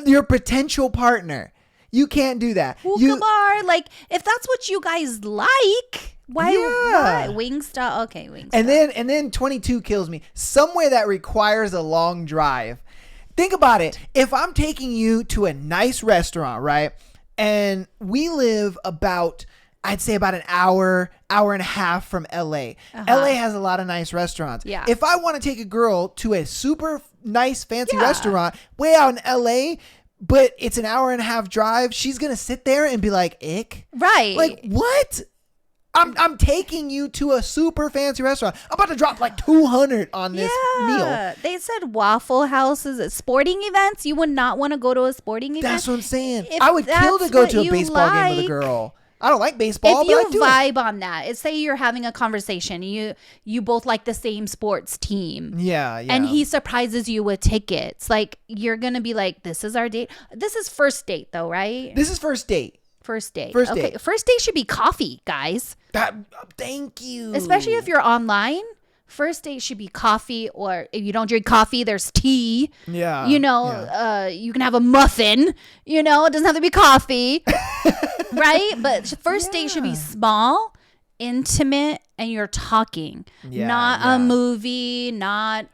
your potential partner. You can't do that. Hookah like, if that's what you guys like, why? Wingstop. Okay, Wingstop. And then 22 kills me. Somewhere that requires a long drive. Think about it. If I'm taking you to a nice restaurant, right? And we live I'd say about an hour and a half from LA. LA has a lot of nice restaurants. Yeah. If I want to take a girl to a super nice fancy restaurant way out in LA, but it's an hour and a half drive, she's going to sit there and be like, ick. Right. Like, what? I'm taking you to a super fancy restaurant. I'm about to drop like $200 on this meal. They said Waffle Houses at sporting events. You would not want to go to a sporting event. That's what I'm saying. If I would kill to go to a you baseball game with a girl. I don't like baseball, but I If do you it. vibe on that, say you're having a conversation, you both like the same sports team. Yeah. And he surprises you with tickets. Like, you're going to be like, this is our date. This is first date though, right? This is first date. First date. First okay. date. First date should be coffee, guys. Thank you. Especially if you're online. First date should be coffee, or if you don't drink coffee, there's tea. Yeah. You can have a muffin. It doesn't have to be coffee. Right? But first date should be small, intimate, and you're talking. Not a movie, not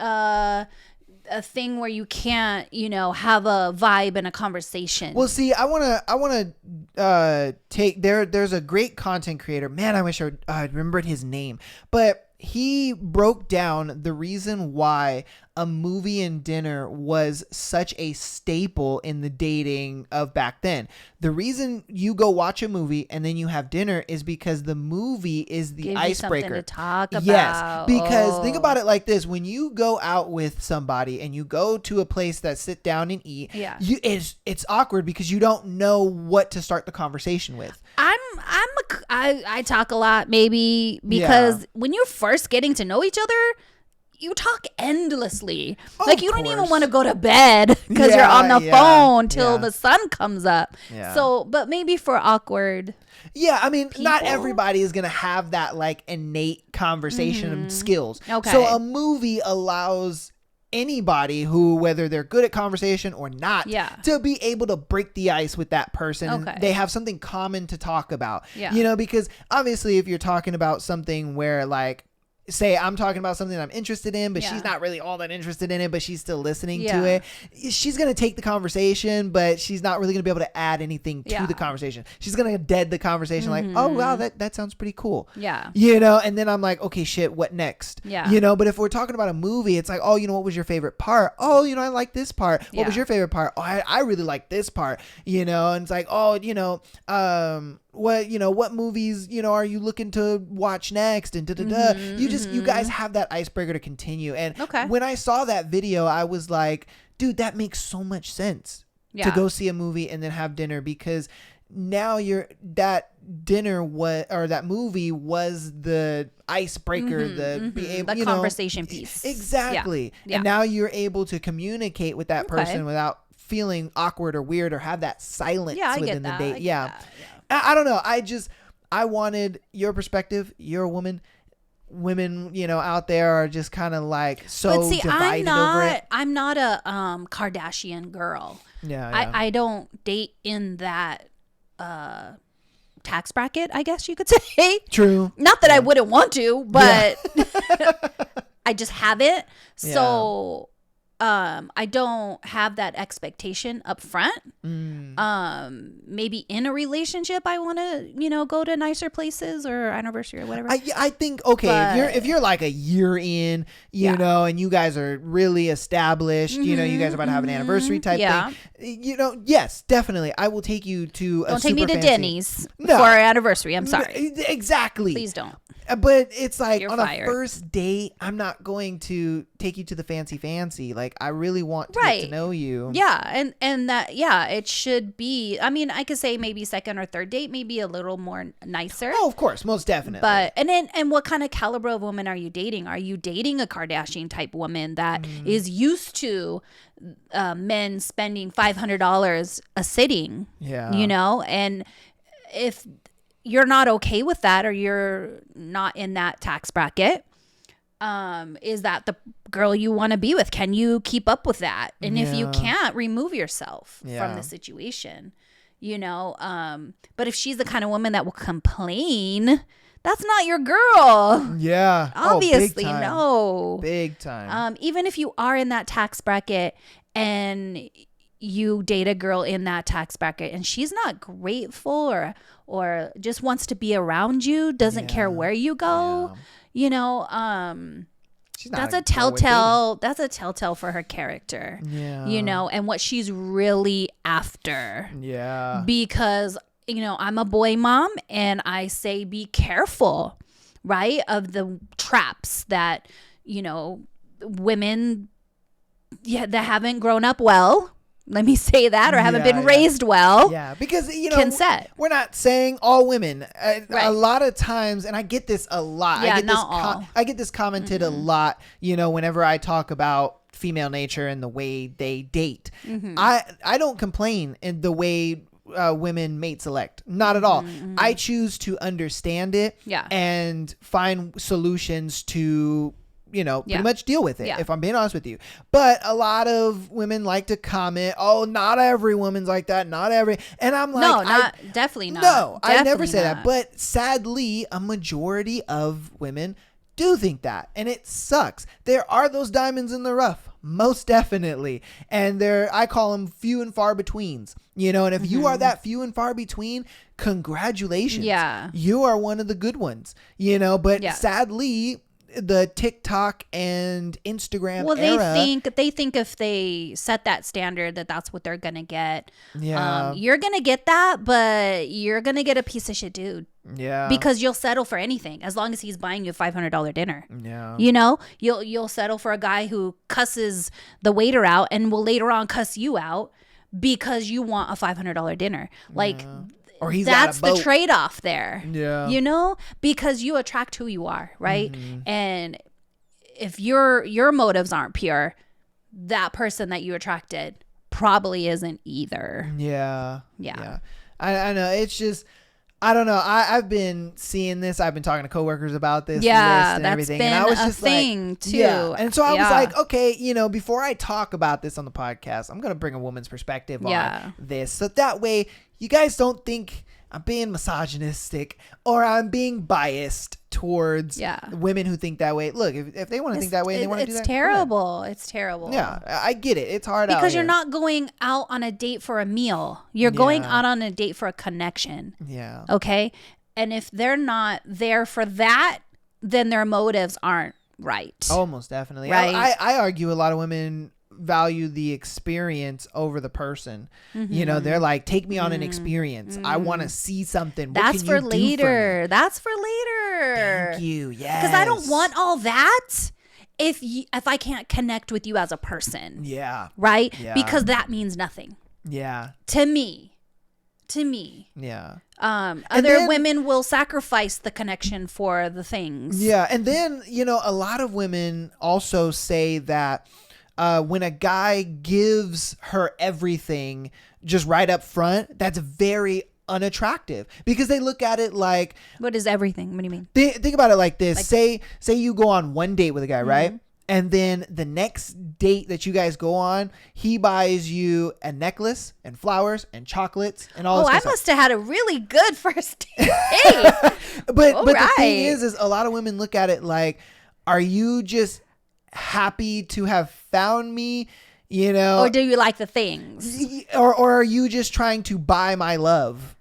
a thing where you can't, have a vibe and a conversation. Well, see, I want to take there's a great content creator. Man, I wish I remembered his name. But he broke down the reason why a movie and dinner was such a staple in the dating of back then. The reason you go watch a movie and then you have dinner is because the movie is the Give icebreaker. You something to talk about. Yes, because think about it like this: when you go out with somebody and you go to a place that sit down and eat, it's awkward because you don't know what to start the conversation with. I talk a lot, maybe because when you're first getting to know each other, you talk endlessly. Like you don't even want to go to bed because you're on the phone till the sun comes up. Yeah. So, but maybe for awkward. Yeah, I mean, people. Not everybody is going to have that like innate conversation skills. Okay. So a movie allows anybody who, whether they're good at conversation or not, to be able to break the ice with that person. And they have something common to talk about. Yeah. You know, because obviously if you're talking about something where like, say I'm talking about something I'm interested in, but she's not really all that interested in it, but she's still listening to it. She's going to take the conversation, but she's not really going to be able to add anything to the conversation. She's going to dead the conversation like, oh, wow, that sounds pretty cool. Yeah. You know, and then I'm like, okay, shit, what next? Yeah. You know, but if we're talking about a movie, it's like, oh, you know, what was your favorite part? Oh, you know, I like this part. What was your favorite part? Oh, I really like this part, you know, and it's like, oh, you know, what movies, you know, are you looking to watch next? And you guys have that icebreaker to continue. And when I saw that video, I was like, dude, that makes so much sense to go see a movie and then have dinner, because now that movie was the icebreaker, the conversation piece. Exactly. And now you're able to communicate with that person without feeling awkward or weird or have that silence within the date. I don't know. I wanted your perspective. You're a woman. Women, you know, out there are just kind of like divided over it. I'm not a Kardashian girl. Yeah. I don't date in that tax bracket, I guess you could say. True. Not that I wouldn't want to, but I just haven't. So I don't have that expectation up front. Maybe in a relationship I want to, you know, go to nicer places or anniversary or whatever. I think if you're like a year in, you know, and you guys are really established, you know, you guys are about to have an anniversary type thing, you know, yes, definitely I will take you to don't take me to Denny's for our anniversary. I'm sorry. Exactly. Please don't. But it's like you're on fired. A first date, I'm not going to take you to the fancy. Like I really want to get to know you. Yeah, and that it should be. I mean, I could say maybe second or third date, maybe a little more nicer. Oh, of course, most definitely. But and what kind of caliber of woman are you dating? Are you dating a Kardashian type woman that is used to men spending $500 a sitting? Yeah, you know, and if you're not okay with that, or you're not in that tax bracket, is that the girl you want to be with? Can you keep up with that? And if you can't, remove yourself from the situation, you know. But if she's the kind of woman that will complain, that's not your girl. Yeah. Obviously, big time. No. Big time. Even if you are in that tax bracket and you date a girl in that tax bracket and she's not grateful or just wants to be around you, doesn't care where you go, you know, that's a telltale for her character, you know, and what she's really after. Yeah. Because, you know, I'm a boy mom and I say be careful, right, of the traps that, you know, women that haven't grown up well, let me say that, or haven't been raised well. Yeah, because, you know, we're not saying all women. A lot of times, and I get this a lot. Yeah, I get this commented a lot, you know, whenever I talk about female nature and the way they date. I don't complain in the way women mate select. Not at all. I choose to understand it and find solutions to, you know, pretty much deal with it, if I'm being honest with you. But a lot of women like to comment, oh, not every woman's like that, not every, and I'm like, definitely not. No, I never say that. But sadly, a majority of women do think that, and it sucks. There are those diamonds in the rough, most definitely, and I call them few and far betweens, you know. And if you are that few and far between, congratulations. Yeah, you are one of the good ones, you know. But sadly, the TikTok and Instagram Well, era. they think if they set that standard that that's what they're gonna get. Yeah. You're gonna get that, but you're gonna get a piece of shit dude. Yeah. Because you'll settle for anything as long as he's buying you a $500 dinner. Yeah. You know, you'll settle for a guy who cusses the waiter out and will later on cuss you out because you want a $500 dinner. Like, or that's the trade-off there. Yeah. You know, because you attract who you are, right? And if your motives aren't pure, that person that you attracted probably isn't either. Yeah. Yeah. I know. It's just, I don't know. I've been seeing this. I've been talking to coworkers about this list and that's everything. been And I was a just thing like, too. Yeah. And so I was like, okay, you know, before I talk about this on the podcast, I'm going to bring a woman's perspective on this. So that way you guys don't think I'm being misogynistic or I'm being biased towards women who think that way. Look, if they want to think that way and they want to do that. It's terrible. It's terrible. Yeah, I get it. It's hard because you're not going out on a date for a meal. You're going out on a date for a connection. Yeah. Okay. And if they're not there for that, then their motives aren't right. Almost definitely. Right. I argue a lot of women value the experience over the person. You know, they're like, take me on an experience. I want to see something. That's for later. That's for later. Thank you. Yes. Because I don't want all that if I can't connect with you as a person. Yeah. Right? Yeah. Because that means nothing. Yeah. To me. Yeah. Other women will sacrifice the connection for the things. Yeah. And then, you know, a lot of women also say that when a guy gives her everything just right up front, that's very unattractive because they look at it like, what is everything? What do you mean? Think about it like this. Like, say you go on one date with a guy, right? And then the next date that you guys go on, he buys you a necklace and flowers and chocolates and all this I stuff. must have had a really good first date. but the thing is a lot of women look at it like, are you just happy to have found me, you know? Or do you like the things? Or are you just trying to buy my love?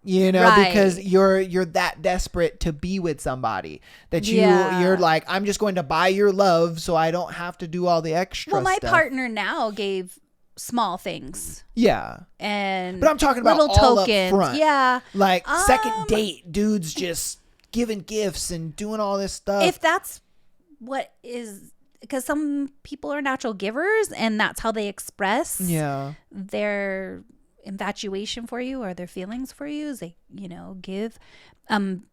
You know, because you're that desperate to be with somebody that you're like, I'm just going to buy your love so I don't have to do all the extra stuff. Well, my partner now gave small things. Yeah. But I'm talking about little all tokens. up front. Yeah. Like second date, dudes just giving gifts and doing all this stuff. If that's what is, because some people are natural givers and that's how they express their infatuation for you or their feelings for you, is they, you know, give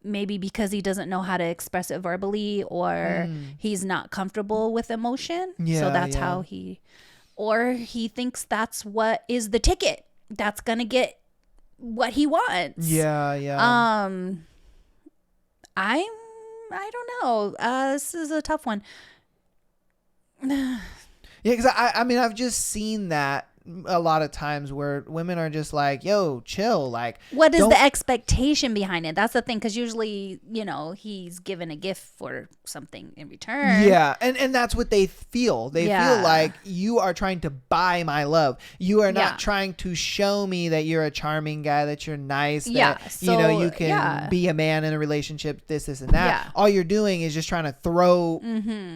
maybe because he doesn't know how to express it verbally or he's not comfortable with emotion, so that's how he thinks that's what is the ticket that's gonna get what he wants. I don't know, this is a tough one. Because I mean, I've just seen that a lot of times where women are just like, yo, chill. Like, what is the expectation behind it? That's the thing. Because usually, you know, he's given a gift for something in return. Yeah. And that's what they feel. They feel like you are trying to buy my love. You are not trying to show me that you're a charming guy, that you're nice, that, you know, you can be a man in a relationship, this and that. All you're doing is just trying to throw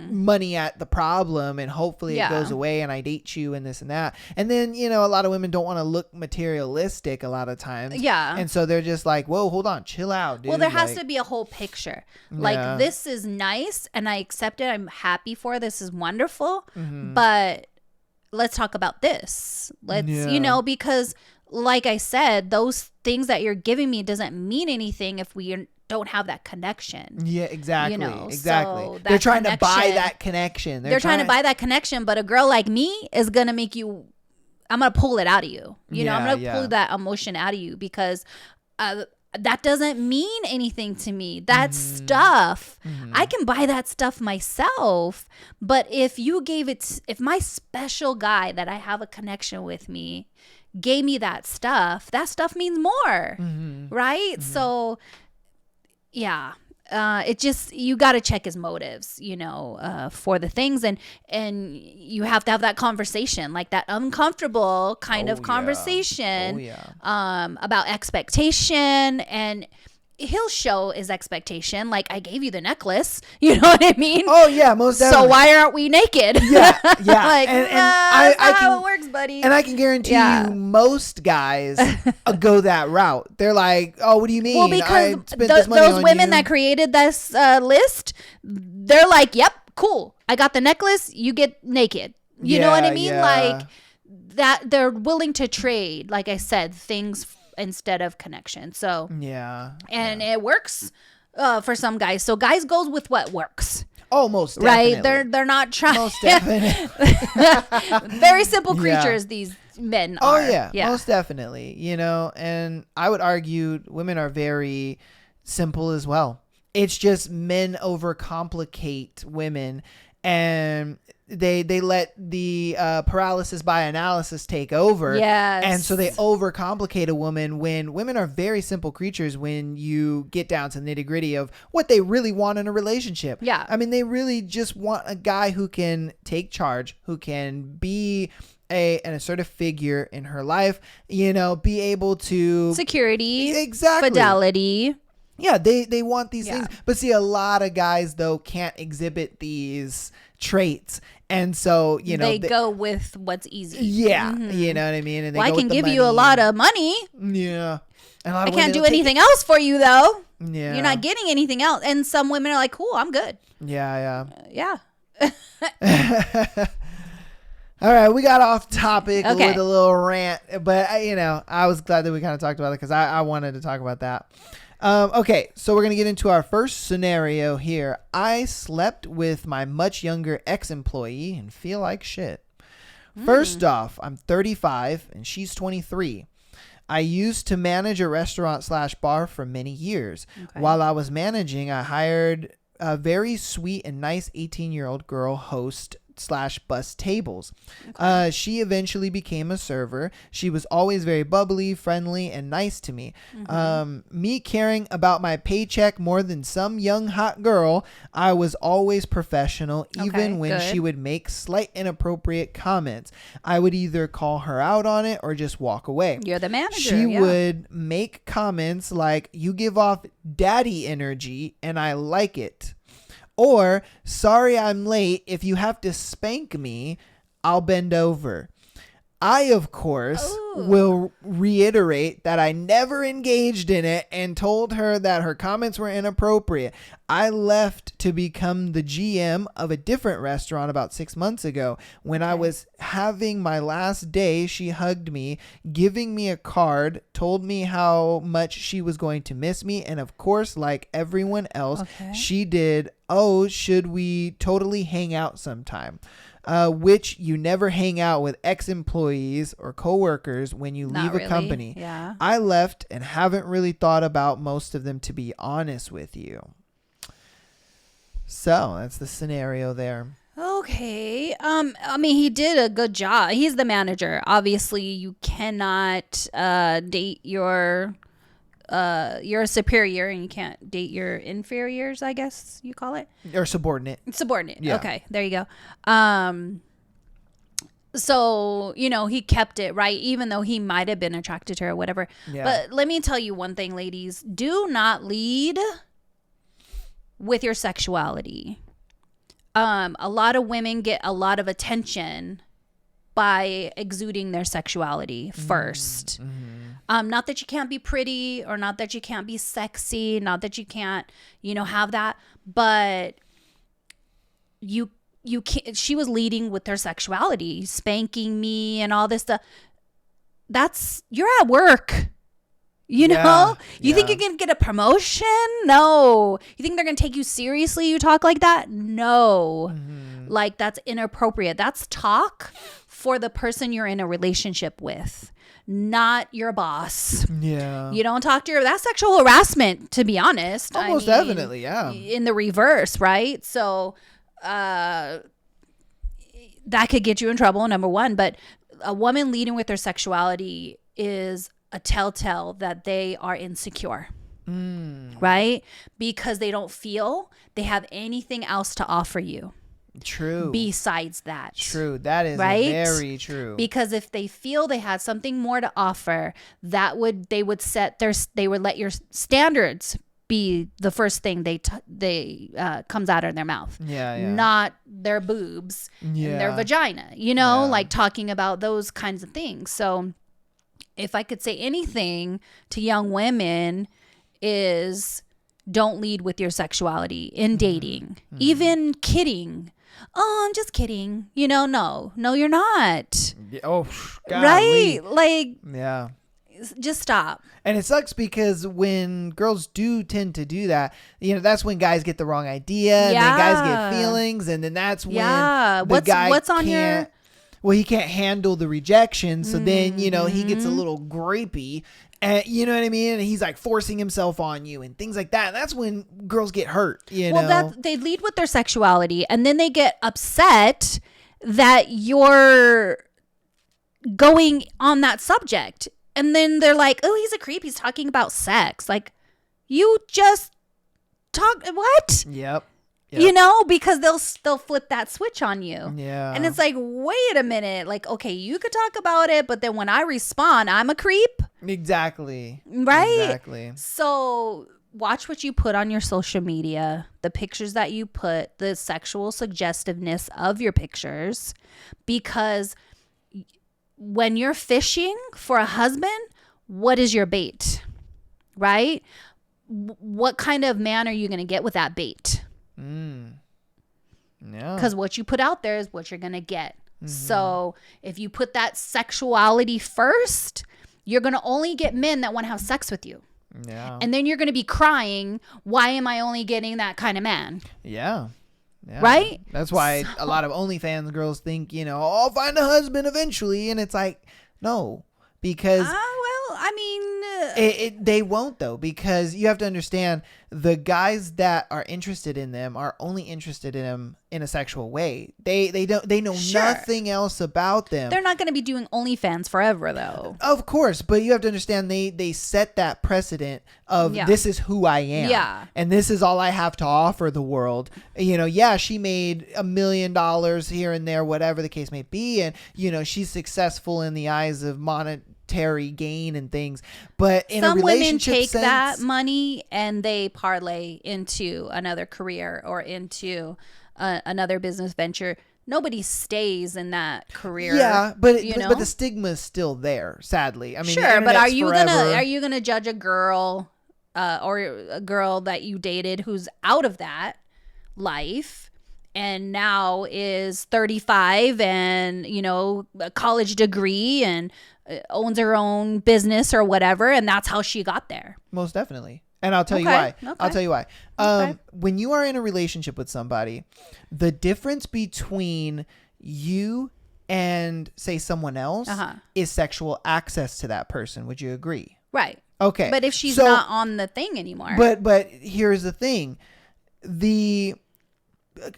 money at the problem and hopefully it goes away and I date you and this and that. And then, you know, a lot of women don't want to look materialistic a lot of times. Yeah. And so they're just like, whoa, hold on, chill out, dude. Well, there has to be a whole picture. Like, this is nice and I accept it. I'm happy for it. This is wonderful. But let's talk about this. Let's, you know, because like I said, those things that you're giving me doesn't mean anything if we don't have that connection. Yeah, exactly. You know, exactly. So they're trying to buy that connection. They're trying to buy that connection, but a girl like me is going to make you, I'm going to pull it out of you. You know, I'm going to pull that emotion out of you because that doesn't mean anything to me. That stuff, I can buy that stuff myself. But if you gave it, if my special guy that I have a connection with me gave me that stuff means more. Right? So, yeah. It just, you got to check his motives, you know, for the things, and you have to have that conversation, like that uncomfortable kind of conversation about expectation. And he'll show his expectation. Like, I gave you the necklace. You know what I mean? Oh yeah, most definitely. So why aren't we naked? Yeah, yeah. Like, and that's I not can, how it works, buddy. and I can guarantee you, most guys go that route. They're like, "Oh, what do you mean? Well, because I spent this money those on women you." that created this list, they're like, "Yep, cool. I got the necklace. You get naked." You know what I mean? Yeah. Like that. They're willing to trade, like I said, things instead of connection. So yeah, and it works for some guys. So guys goes with what works. Oh, most definitely. Right? They're not trying. Most definitely. Very simple creatures. These men Oh are. yeah, most definitely. You know, and I would argue women are very simple as well. It's just men overcomplicate women, and they let the paralysis by analysis take over. Yes. And so they overcomplicate a woman when women are very simple creatures when you get down to the nitty gritty of what they really want in a relationship. Yeah. I mean, they really just want a guy who can take charge, who can be an assertive figure in her life, you know, be able to Security. Exactly. Fidelity. Yeah, they want these things. But see, a lot of guys, though, can't exhibit these traits. And so, you know, they go with what's easy. Yeah. You know what I mean? And they Well, I go can with the give you a money. lot of money. Yeah. And a lot I of can't women do will take anything else for you, though. Yeah. You're not getting anything else. And some women are like, cool, I'm good. Yeah, Yeah. All right, we got off topic Okay. with a little rant, but you know, I was glad that we kind of talked about it because I wanted to talk about that. Okay, so we're gonna get into our first scenario here. I slept with my much younger ex-employee and feel like shit. First off, I'm 35 and she's 23. I used to manage a restaurant/bar for many years. Okay. While I was managing, I hired a very sweet and nice 18-year-old girl host/bus tables. She eventually became a server. She was always very bubbly, friendly, and nice to me. Me caring about my paycheck more than some young hot girl, I was always professional, even when she would make slight inappropriate comments. I would either call her out on it or just walk away. You're the manager. She would make comments like, "You give off daddy energy and I like it." Or, "Sorry I'm late. If you have to spank me, I'll bend over." I, of course, will reiterate that I never engaged in it and told her that her comments were inappropriate. I left to become the GM of a different restaurant about 6 months ago. When I was having my last day, she hugged me, giving me a card, told me how much she was going to miss me, and of course, like everyone else, she did, "Oh, should we totally hang out sometime?" Which you never hang out with ex-employees or coworkers when you leave a company. Yeah. I left and haven't really thought about most of them, to be honest with you. So that's the scenario there. Okay. I mean, he did a good job. He's the manager. Obviously, you cannot date you're a superior and you can't date your inferiors, I guess you call it. Or subordinate. Subordinate. Yeah. Okay, there you go. So, you know, he kept it, right? Even though he might have been attracted to her or whatever. Yeah. But let me tell you one thing, ladies. Do not lead with your sexuality. A lot of women get a lot of attention by exuding their sexuality first. Not that you can't be pretty or not that you can't be sexy, not that you can't, you know, have that, but you can't. She was leading with her sexuality, spanking me and all this stuff. You're at work. You know, you think you're going to get a promotion? No. You think they're going to take you seriously? You talk like that? No. Like, that's inappropriate. That's talk for the person you're in a relationship with, not your boss. Yeah. You don't talk to that's sexual harassment, to be honest. Almost definitely, yeah. In the reverse, right? So, that could get you in trouble, number one. But a woman leading with her sexuality is a telltale that they are insecure, right? Because they don't feel they have anything else to offer you. True. Besides that. True. That is right? very true. Because if they feel they had something more to offer, they would let your standards be the first thing they comes out of their mouth. Not their boobs and their vagina, like talking about those kinds of things. So if I could say anything to young women is don't lead with your sexuality in dating, even kidding. Oh, I'm just kidding. No, you're not. Oh, golly. Right? Like, yeah. Just stop. And it sucks because when girls do tend to do that, that's when guys get the wrong idea, and then guys get feelings, and then that's when the guy what's on your... Well, he can't handle the rejection, so then, he gets a little grapey, and you know what I mean? And he's like forcing himself on you and things like that. And that's when girls get hurt, Well, they lead with their sexuality, and then they get upset that you're going on that subject. And then they're like, oh, he's a creep. He's talking about sex. Like, you just talk, what? Yep. Because they'll flip that switch on you. Yeah. And it's like, wait a minute. Like, okay, you could talk about it, but then when I respond, I'm a creep. Exactly. Right? Exactly. So watch what you put on your social media, the pictures that you put, the sexual suggestiveness of your pictures, because when you're fishing for a husband, what is your bait? Right? What kind of man are you going to get with that bait? Yeah. Because what you put out there is what you're going to get. So if you put that sexuality first, you're going to only get men that want to have sex with you. Yeah. And then you're going to be crying, why am I only getting that kind of man? Yeah. Yeah. Right? That's why a lot of OnlyFans girls think, I'll find a husband eventually. And it's like, no, because they won't, though, because you have to understand the guys that are interested in them are only interested in them in a sexual way. They know nothing else about them. They're not going to be doing OnlyFans forever, though. Of course, but you have to understand they set that precedent of this is who I am. Yeah. And this is all I have to offer the world. She made $1 million here and there, whatever the case may be, and she's successful in the eyes of monetary gain and things, but in some a relationship women take sense, that money and they parlay into another career or into another business venture. Nobody stays in that career. Yeah, but the stigma is still there, sadly. I mean, sure, but are you gonna judge a girl or a girl that you dated who's out of that life and now is 35 and a college degree and owns her own business or whatever, and that's how she got there? Most definitely. And I'll tell you why. I'll tell you why. When you are in a relationship with somebody, the difference between you and, say, someone else is sexual access to that person. Would you agree? Right. Okay. But if she's not on the thing anymore. But here's the thing. The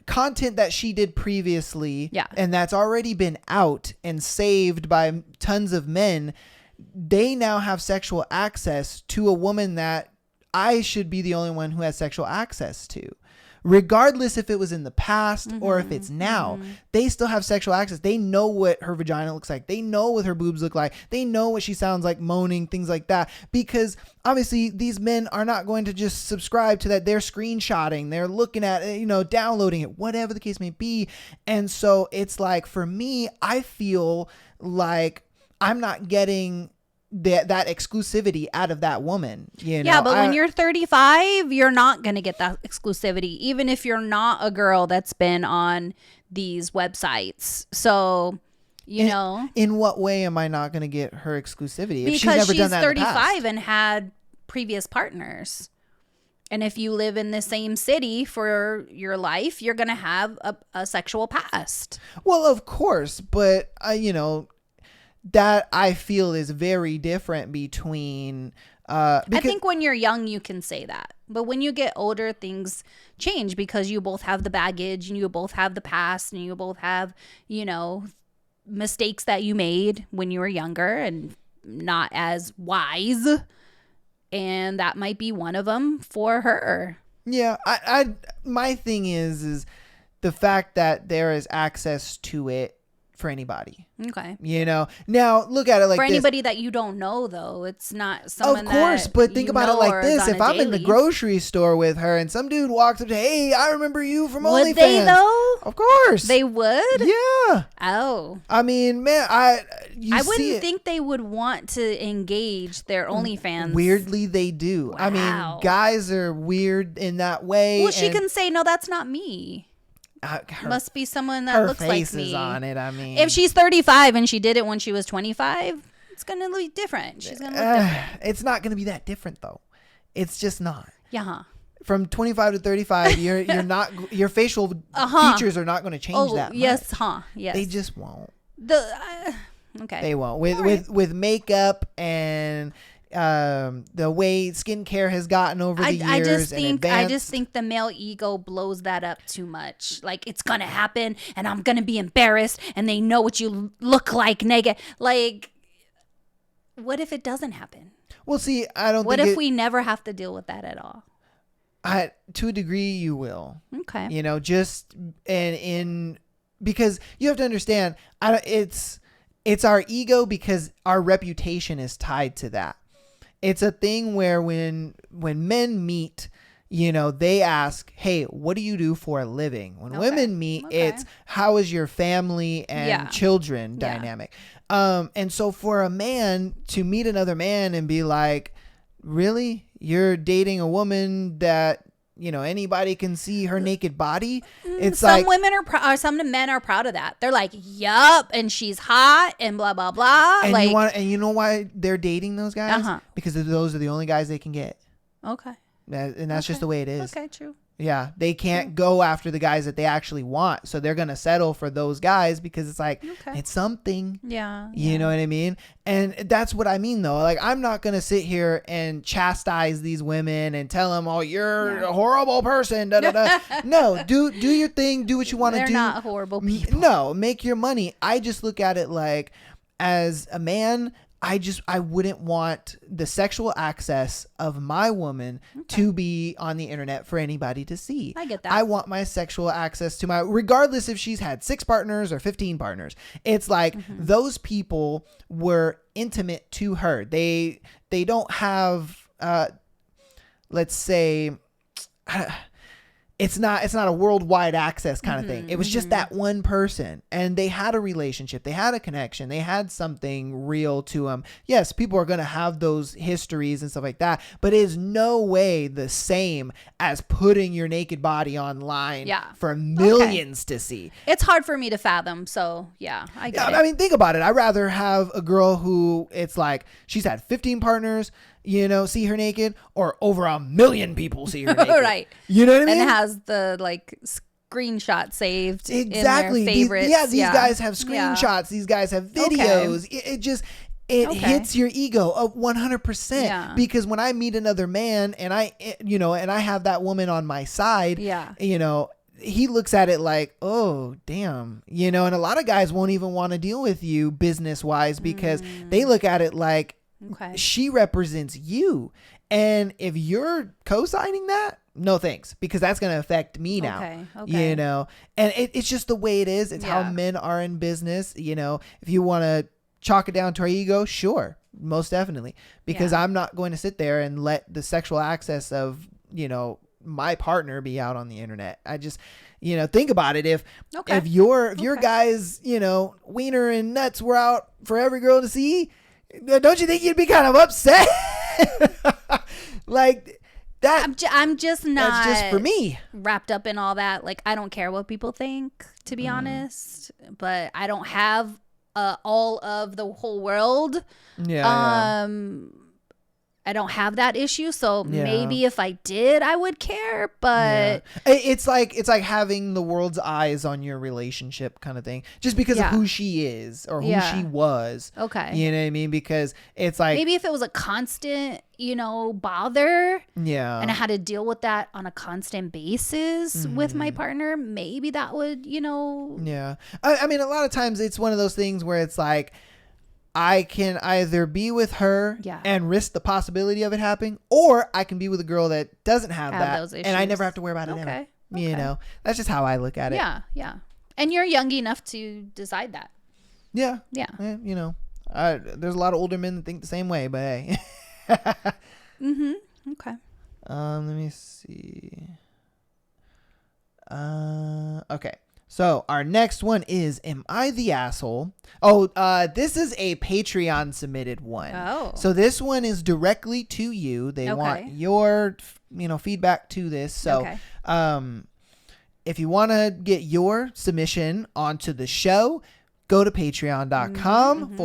content that she did previously, and that's already been out and saved by tons of men, they now have sexual access to a woman that I should be the only one who has sexual access to. Regardless if it was in the past or if it's now, they still have sexual access. They know what her vagina looks like. They know what her boobs look like. They know what she sounds like moaning, things like that. Because obviously these men are not going to just subscribe to that. They're screenshotting. They're looking at it, downloading it, whatever the case may be. And so it's like, for me, I feel like I'm not getting that exclusivity out of that woman. Yeah, but when you're 35, you're not going to get that exclusivity, even if you're not a girl that's been on these websites. So, in what way am I not going to get her exclusivity? If because she's 35 and had previous partners. And if you live in the same city for your life, you're going to have a sexual past. Well, of course, but that I feel is very different between I think when you're young you can say that, but when you get older things change because you both have the baggage and you both have the past and you both have mistakes that you made when you were younger and not as wise, and that might be one of them for her. Yeah, I my thing is the fact that there is access to it for anybody. Okay. You know, now look at it like For this. anybody that you don't know, though, it's not someone Of course, that but think you about it know like or this. is on If a I'm in the daily. grocery store with her and some dude walks up to, hey, I remember you from OnlyFans. Would they though? Of course. They would? Yeah. Oh. I mean, man, you I see wouldn't it. think they would want to engage their OnlyFans. Weirdly, they do. I mean, Wow. guys are weird in that way. Well, she and, can say, no, that's not me. her, Must be someone that her looks like face me. is on it. I mean, If she's 35 and she did it when she was 25, it's going to look different. She's going to look different. it's not going to be that different though. It's just not. Yeah. From 25 to 35, you're not, your facial features are not going to change that much. yes, yes. They just won't. Okay. They won't. With makeup and the way skincare has gotten over the years. I just think the male ego blows that up too much. Like, it's gonna happen, and I'm gonna be embarrassed, and they know what you look like naked. Like, what if it doesn't happen? Well, see, I don't. What think if we never have to deal with that at all? To a degree, you will. Okay. You know, just because you have to understand, it's our ego because our reputation is tied to that. It's a thing where when men meet, you know, they ask, hey, what do you do for a living? When women meet, it's how is your family and children dynamic? And so for a man to meet another man and be like, really? You're dating a woman that, you know, anybody can see her naked body? It's some women some men are proud of that. They're like, yup, and she's hot and blah, blah, blah. And you know why they're dating those guys? Because those are the only guys they can get. Okay. And that's just the way it is. Okay, true. Yeah, they can't go after the guys that they actually want. So they're going to settle for those guys because it's like, it's something. Yeah. You know what I mean? And that's what I mean, though. Like, I'm not going to sit here and chastise these women and tell them, oh, you're a horrible person. Da, da, da. No, do your thing. Do what you want to do. They're not horrible people. No, make your money. I just look at it like, as a man, I wouldn't want the sexual access of my woman to be on the internet for anybody to see. I get that. I want my sexual access to regardless if she's had 6 partners or 15 partners. It's like those people were intimate to her. They don't have, let's say, it's not a worldwide access kind of thing. It was just that one person, and they had a relationship, they had a connection, they had something real to them. Yes, people are going to have those histories and stuff like that, but it is no way the same as putting your naked body online for millions to see. It's hard for me to fathom. So yeah, I get it. I mean, think about it. I'd rather have a girl who it's like she's had 15 partners, you know, see her naked, or over 1 million people see her naked. Right. You know what I mean? And has the like screenshot saved. Exactly. In their favorites. These guys have screenshots. These guys have videos. It hits your ego of 100%. Because when I meet another man and I have that woman on my side, you know, he looks at it like, oh, damn, you know, and a lot of guys won't even want to deal with you business wise because they look at it like, she represents you. And if you're co-signing that, no thanks, because that's going to affect me now, you know, and it's just the way it is. It's how men are in business. You know, if you want to chalk it down to our ego, sure, most definitely, because I'm not going to sit there and let the sexual access of, you know, my partner be out on the internet. I just, you know, think about it. If your guys, you know, wiener and nuts were out for every girl to see, don't you think you'd be kind of upset? Like that. I'm just not. That's just for me. Wrapped up in all that. Like, I don't care what people think, to be honest. But I don't have all of the whole world. I don't have that issue, so maybe if I did, I would care. But it's like having the world's eyes on your relationship, kind of thing, just because of who she is or who she was. Okay, you know what I mean? Because it's like, maybe if it was a constant, you know, bother, and I had to deal with that on a constant basis with my partner, maybe that would, you know. I mean, a lot of times it's one of those things where it's like, I can either be with her and risk the possibility of it happening, or I can be with a girl that doesn't have that, those issues. And I never have to worry about it ever. You know, that's just how I look at it. Yeah. And you're young enough to decide that. Yeah. Yeah. You know, there's a lot of older men that think the same way, but hey. Okay. Let me see. Okay. So our next one is, am I the asshole? Oh, this is a Patreon submitted one. Oh. So this one is directly to you. They want your, feedback to this. So, if you want to get your submission onto the show, go to patreon.com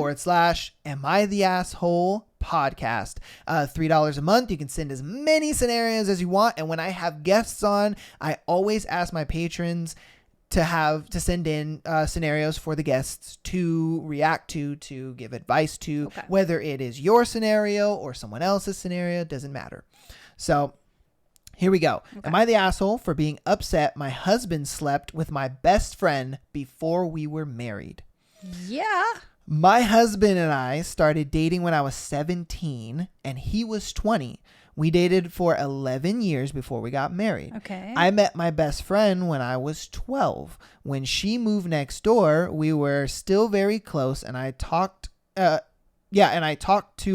/ Am I the Asshole podcast. $3 a month. You can send as many scenarios as you want. And when I have guests on, I always ask my patrons to send in scenarios for the guests to react to give advice to, whether it is your scenario or someone else's scenario, doesn't matter. So here we go. Am I the asshole for being upset my husband slept with my best friend before we were married? Yeah. My husband and I started dating when I was 17 and he was 20. We dated for 11 years before we got married. Okay. I met my best friend when I was 12. When she moved next door, we were still very close and I talked to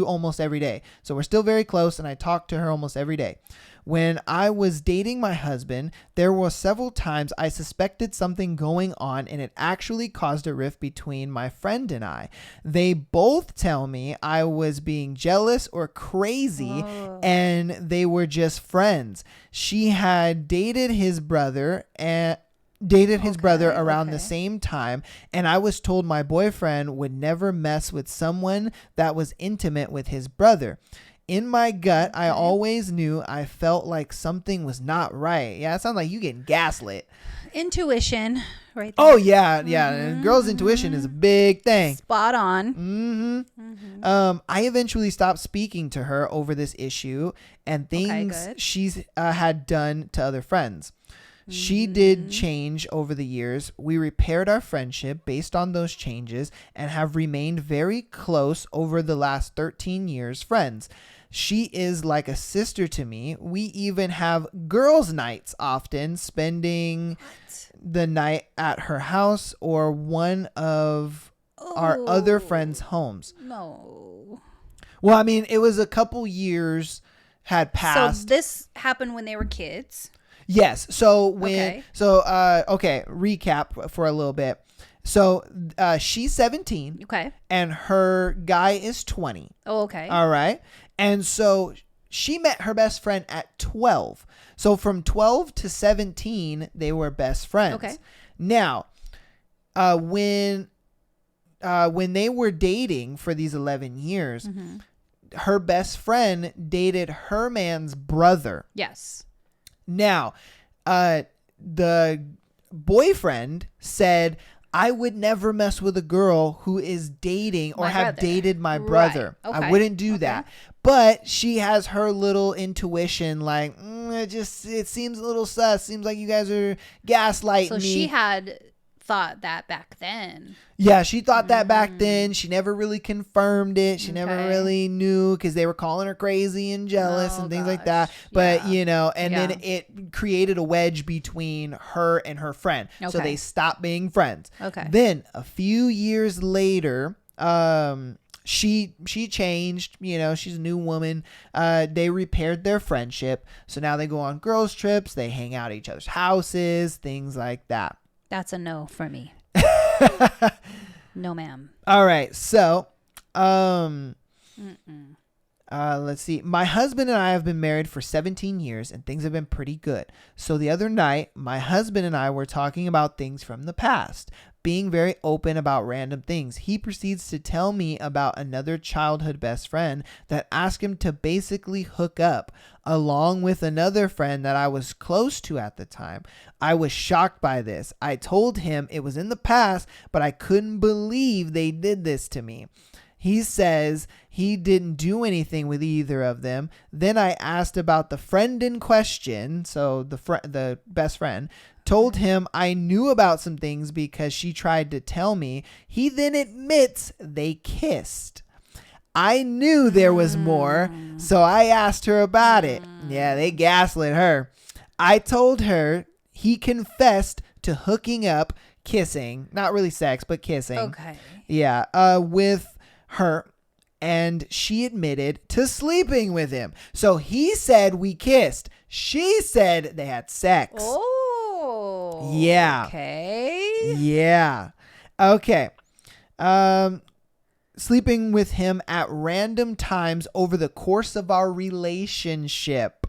almost every day. So we're still very close and I talked to her almost every day. When I was dating my husband, there were several times I suspected something going on and it actually caused a rift between my friend and I. They both tell me I was being jealous or crazy and they were just friends. She had dated his brother around the same time, and I was told my boyfriend would never mess with someone that was intimate with his brother. In my gut, I always knew I felt like something was not right. Yeah, it sounds like you getting gaslit. Intuition, right there. Oh, yeah. And girls' intuition is a big thing. Spot on. I eventually stopped speaking to her over this issue and things she's had done to other friends. She did change over the years. We repaired our friendship based on those changes and have remained very close over the last 13 years friends. She is like a sister to me. We even have girls' nights often, spending the night at her house or one of our other friends' homes. No. Well, I mean, it was a couple years had passed. So this happened when they were kids. Yes. So recap for a little bit. So she's 17. Okay. And her guy is 20. Oh, okay. All right. And so she met her best friend at 12. So from 12 to 17, they were best friends. Okay. Now, when they were dating for these 11 years, her best friend dated her man's brother. Yes. Now, the boyfriend said, I would never mess with a girl who is dating or dated my brother. Right. Okay. I wouldn't do that. But she has her little intuition like, it seems a little sus. Seems like you guys are gaslighting me. So she had thought that back then. Yeah, she thought that back then. She never really confirmed it. She never really knew because they were calling her crazy and jealous and things like that. But, then it created a wedge between her and her friend. Okay. So they stopped being friends. Okay. Then a few years later, she changed, she's a new woman. They repaired their friendship. So now they go on girls trips. They hang out at each other's houses, things like that. That's a no for me. No, ma'am. All right. So, let's see. My husband and I have been married for 17 years and things have been pretty good. So the other night, my husband and I were talking about things from the past, being very open about random things. He proceeds to tell me about another childhood best friend that asked him to basically hook up along with another friend that I was close to at the time. I was shocked by this. I told him it was in the past, but I couldn't believe they did this to me. He says he didn't do anything with either of them. Then I asked about the friend in question, so the best friend, told him I knew about some things because she tried to tell me. He then admits they kissed. I knew there was more, so I asked her about it. Yeah, they gaslit her. I told her he confessed to hooking up, kissing, not really sex, but kissing. Okay. Yeah, with her, and she admitted to sleeping with him. So he said we kissed. She said they had sex. Oh. Yeah. Okay. Yeah. Okay. Sleeping with him at random times over the course of our relationship.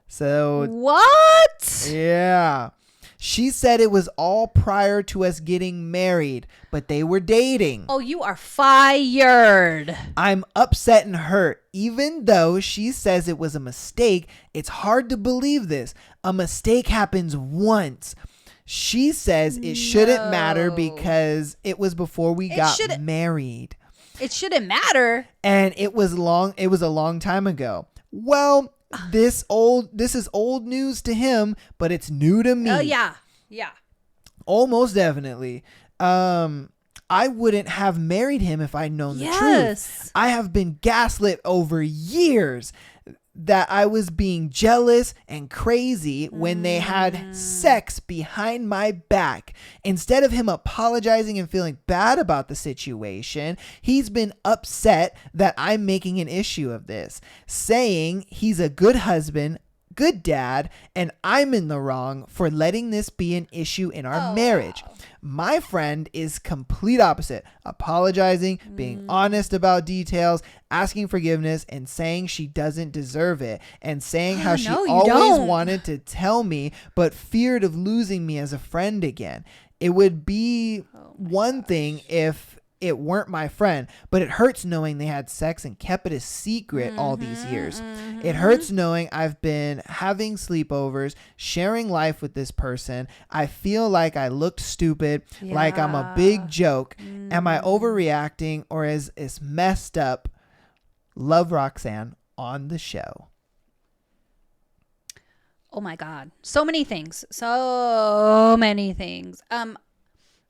So What? yeah. She said it was all prior to us getting married, but they were dating. Oh, you are fired. I'm upset and hurt. Even though she says it was a mistake, it's hard to believe this. A mistake happens once. She says it shouldn't matter because it was before we got married. It shouldn't matter. And it was a long time ago. Well, this is old news to him, but it's new to me. Oh yeah. Yeah. Almost definitely. I wouldn't have married him if I'd known the truth. I have been gaslit over years that I was being jealous and crazy when they had sex behind my back. Instead of him apologizing and feeling bad about the situation, he's been upset that I'm making an issue of this, saying he's a good husband, good dad, and I'm in the wrong for letting this be an issue in our marriage. My friend is complete opposite, apologizing, being honest about details, asking forgiveness, and saying she doesn't deserve it, and saying how she always wanted to tell me but feared of losing me as a friend again. It would be one thing if it weren't my friend, but it hurts knowing they had sex and kept it a secret all these years. It hurts knowing I've been having sleepovers, sharing life with this person. I feel like I looked stupid, like I'm a big joke. Am I overreacting, or is it's messed up? Love, Roxanne, on the show. Oh my God. So many things. So many things.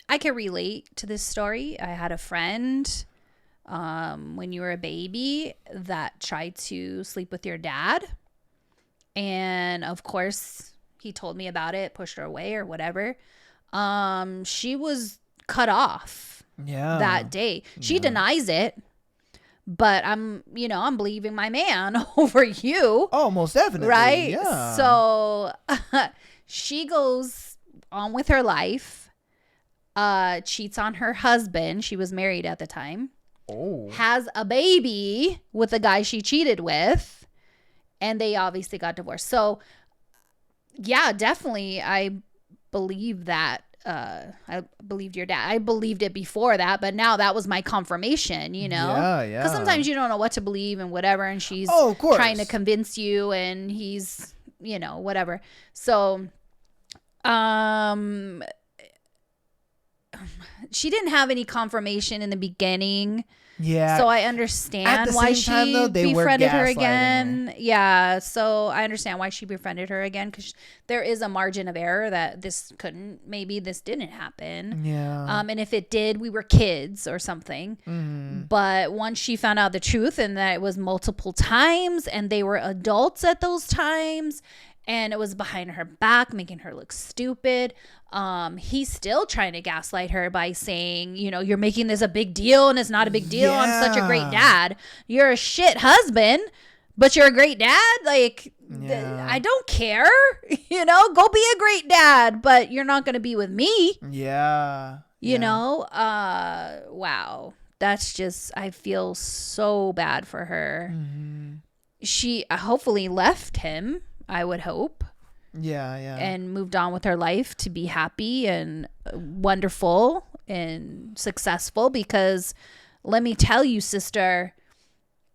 I can relate to this story. I had a friend when you were a baby that tried to sleep with your dad. And of course, he told me about it, pushed her away or whatever. She was cut off that day. She denies it. But I'm believing my man over you. Oh, most definitely. Right? Yeah. So she goes on with her life. Cheats on her husband. She was married at the time. Oh. Has a baby with the guy she cheated with. And they obviously got divorced. So, yeah, definitely I believe that. I believed your dad. I believed it before that, but now that was my confirmation, you know? Yeah. Because sometimes you don't know what to believe and whatever. And she's trying to convince you and he's, whatever. So, she didn't have any confirmation in the beginning. Yeah. So I understand why she befriended her again. Yeah. So I understand why she befriended her again, because there is a margin of error that this didn't happen. Yeah. And if it did, we were kids or something. But once she found out the truth and that it was multiple times and they were adults at those times, and it was behind her back, making her look stupid. He's still trying to gaslight her by saying, you're making this a big deal and it's not a big deal. Yeah. I'm such a great dad. You're a shit husband, but you're a great dad. Like, I don't care. Go be a great dad, but you're not going to be with me. Yeah. Wow. That's just, I feel so bad for her. She hopefully left him. I would hope. Yeah. And moved on with her life to be happy and wonderful and successful, because let me tell you, sister,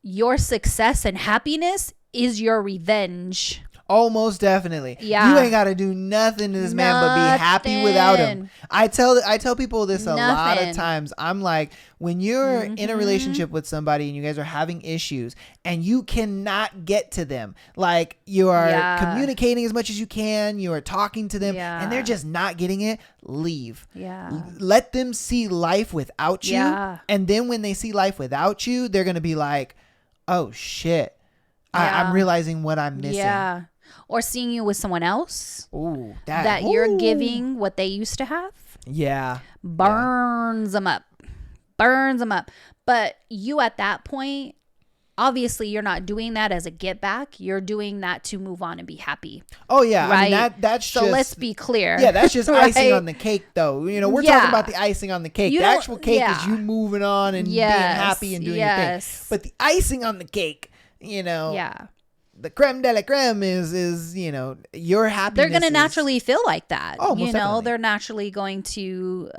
your success and happiness is your revenge. Oh, most definitely. Yeah. You ain't got to do nothing to this man but be happy without him. I tell people this a lot of times. I'm like, when you're in a relationship with somebody and you guys are having issues and you cannot get to them, like you are communicating as much as you can, you are talking to them and they're just not getting it, leave. Yeah. Let them see life without you. Yeah. And then when they see life without you, they're going to be like, oh shit, I'm realizing what I'm missing. Yeah. Or seeing you with someone else. Ooh, that you're giving what they used to have. Yeah. Burns them up. But you at that point, obviously you're not doing that as a get back. You're doing that to move on and be happy. Oh yeah. Right. I mean, that's so just, let's be clear. Yeah, that's just right? icing on the cake though. You know, we're talking about the icing on the cake. The actual cake is you moving on and being happy and doing your thing. But the icing on the cake, you know. Yeah. The creme de la creme is, you know, your happiness. They're going to naturally feel like that. Oh, most definitely. They're naturally going to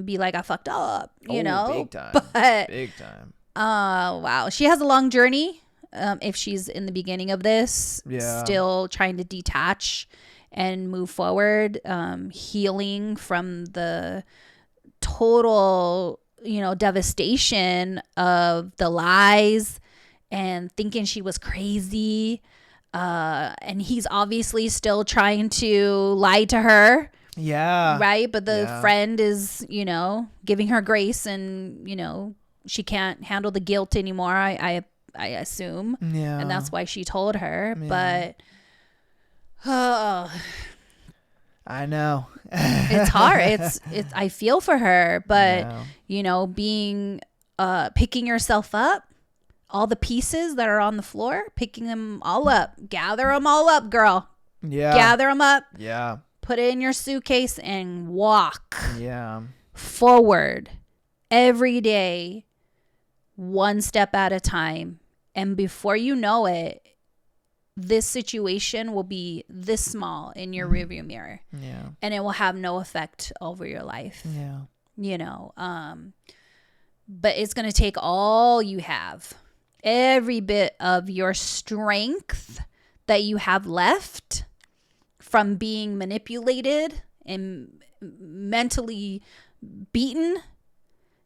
be like, I fucked up, you know. Big time. But, big time. Wow. She has a long journey. If she's in the beginning of this, still trying to detach and move forward, healing from the total, you know, devastation of the lies and thinking she was crazy. And he's obviously still trying to lie to her. Yeah. Right. But the friend is, you know, giving her grace and, you know, she can't handle the guilt anymore. I assume. Yeah. And that's why she told her. Yeah. But I know. It's hard. It's I feel for her, but you know, picking yourself up, all the pieces that are on the floor, picking them all up, gather them all up, girl. Yeah. Gather them up. Yeah. Put it in your suitcase and walk. Yeah. Forward every day, one step at a time. And before you know it, this situation will be this small in your rearview mirror. Yeah. And it will have no effect over your life. Yeah. You know, but it's going to take all you have, every bit of your strength that you have left from being manipulated and mentally beaten.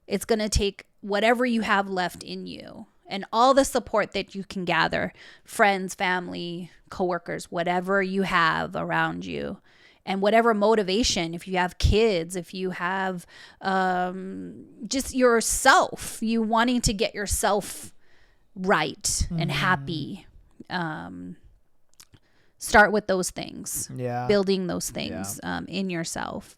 It's going to take whatever you have left in you and all the support that you can gather, friends, family, coworkers, whatever you have around you. And whatever motivation, if you have kids, if you have just yourself, you wanting to get yourself right and happy. Start with those things. Yeah. Building those things in yourself.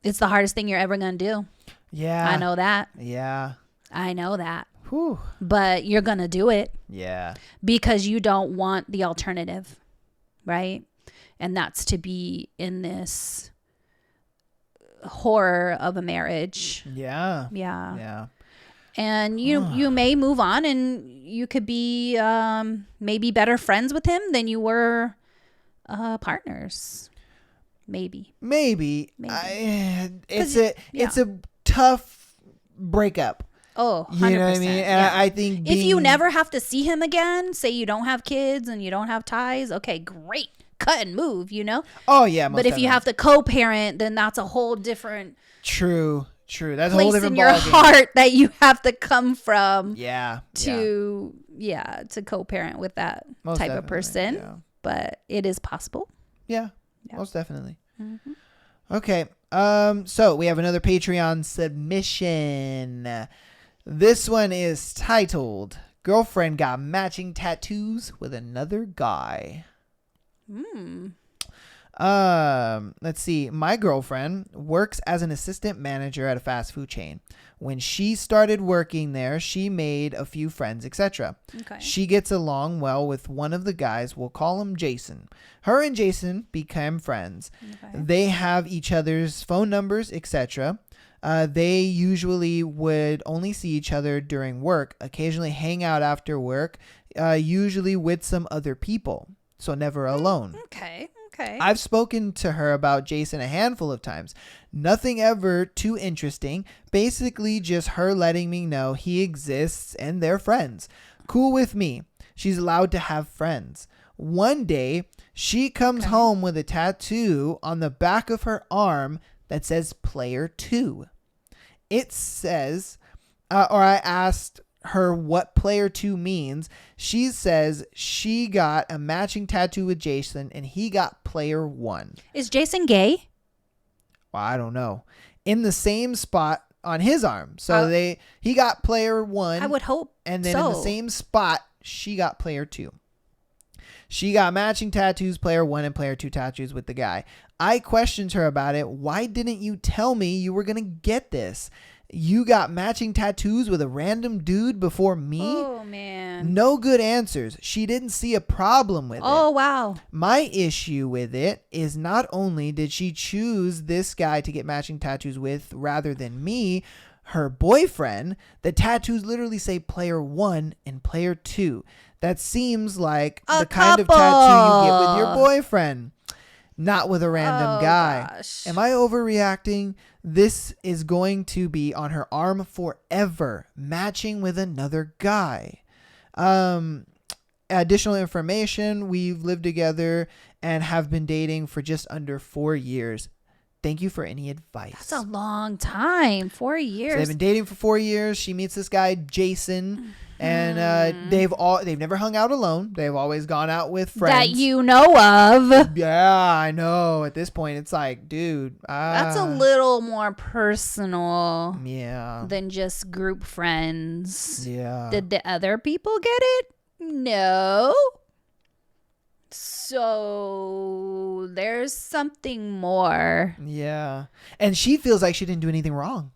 It's the hardest thing you're ever going to do. Yeah. I know that. Yeah. I know that. Whew. But you're going to do it. Yeah. Because you don't want the alternative. Right? And that's to be in this horror of a marriage. Yeah. Yeah. Yeah. And you may move on and you could be maybe better friends with him than you were partners. Maybe. It's a tough breakup. Oh, 100%. You know what I mean? And I think if you never have to see him again, say you don't have kids and you don't have ties, okay, great. Cut and move, you know? Oh, yeah. But if you have to co-parent, then that's a whole different... True. That's a place whole different in your heart that you have to come from to co-parent with that most type of person. Yeah. But it is possible. Yeah. Most definitely. Mm-hmm. Okay. So we have another Patreon submission. This one is titled "Girlfriend Got Matching Tattoos with Another Guy." Let's see. My girlfriend works as an assistant manager at a fast food chain. When she started working there, she made a few friends, etc. Okay. She gets along well with one of the guys. We'll call him Jason. Her and Jason became friends. Okay. They have each other's phone numbers, etc. They usually would only see each other during work, occasionally hang out after work, usually with some other people. So never alone. Okay. I've spoken to her about Jason a handful of times. Nothing ever too interesting. Basically just her letting me know he exists and they're friends. Cool with me. She's allowed to have friends. One day, she comes home with a tattoo on the back of her arm that says Player 2. It says, I asked her what Player 2 means. She says she got a matching tattoo with Jason and he got Player 1. Is Jason gay? Well, I don't know. In the same spot on his arm. So he got Player 1. I would hope. And then in the same spot, she got Player 2. She got matching tattoos, player 1 and player 2 tattoos with the guy. I questioned her about it. Why didn't you tell me you were going to get this? You got matching tattoos with a random dude before me? Oh, man. No good answers. She didn't see a problem with it. Oh, wow. My issue with it is not only did she choose this guy to get matching tattoos with rather than me, her boyfriend, the tattoos literally say player 1 and player 2. That seems like the kind of tattoo you get with your boyfriend, not with a random guy. Gosh. Am I overreacting? This is going to be on her arm forever, matching with another guy. Additional information, we've lived together and have been dating for just under 4 years. Thank you for any advice. That's a long time. 4 years. So they've been dating for 4 years. She meets this guy, Jason, and they've never hung out alone. They've always gone out with friends. That you know of. Yeah, I know. At this point, it's like, dude. That's a little more personal Yeah. than just group friends. Yeah. Did the other people get it? No. So there's something more. Yeah. And she feels like she didn't do anything wrong.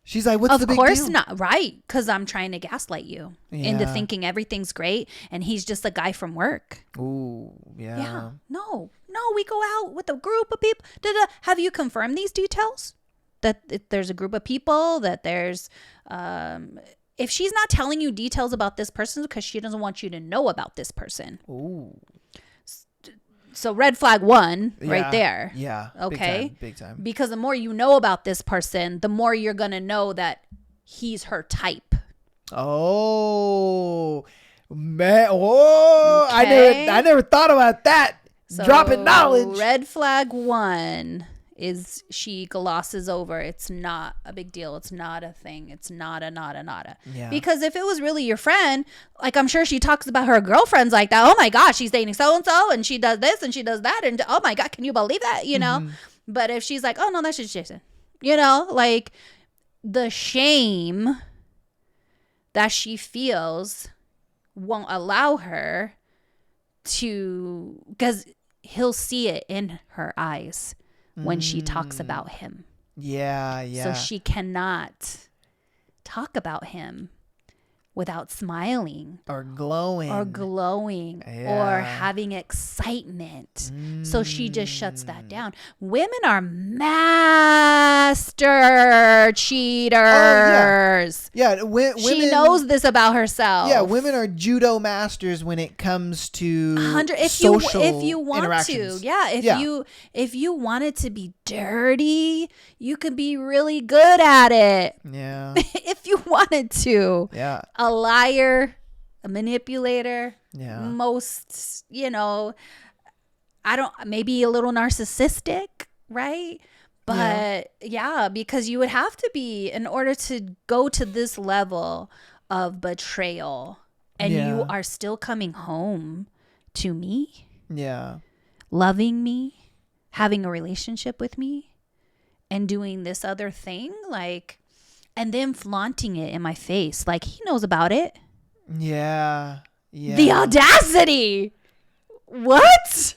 She's like, what's the big deal? Of course deal? not. Right. Because I'm trying to gaslight you into thinking everything's great. And he's just a guy from work. Ooh, yeah. Yeah. No, we go out with a group of people. Have you confirmed these details? That there's a group of people, that there's... if she's not telling you details about this person because she doesn't want you to know about this person. Ooh. So red flag 1 right there. Yeah. Okay. Big time. Because the more you know about this person, the more you're going to know that he's her type. Oh, man. Oh, Okay. I never thought about that. So Dropping knowledge. Red flag 1 is she glosses over. It's not a big deal. It's not a thing. It's nada. Yeah. Because if it was really your friend, like I'm sure she talks about her girlfriends like that. Oh my gosh, she's dating so-and-so and she does this and she does that. And oh my God, can you believe that? You know? But if she's like, oh no, that's just Jason. You know, like the shame that she feels won't allow her to, because he'll see it in her eyes when she talks about him. Yeah. So she cannot talk about him without smiling or glowing or having excitement. So she just shuts that down. Women are master cheaters. Yeah, She knows this about herself. Yeah, women are judo masters when it comes to social if you want interactions. to. Yeah, if you want it to be dirty, you could be really good at it. Yeah. If you wanted to. Yeah. A liar, a manipulator. Yeah. Most, maybe a little narcissistic, right? But because you would have to be in order to go to this level of betrayal, and you are still coming home to me. Yeah. Loving me, having a relationship with me, and doing this other thing, and then flaunting it in my face. Like, he knows about it. Yeah. Yeah. The audacity. What?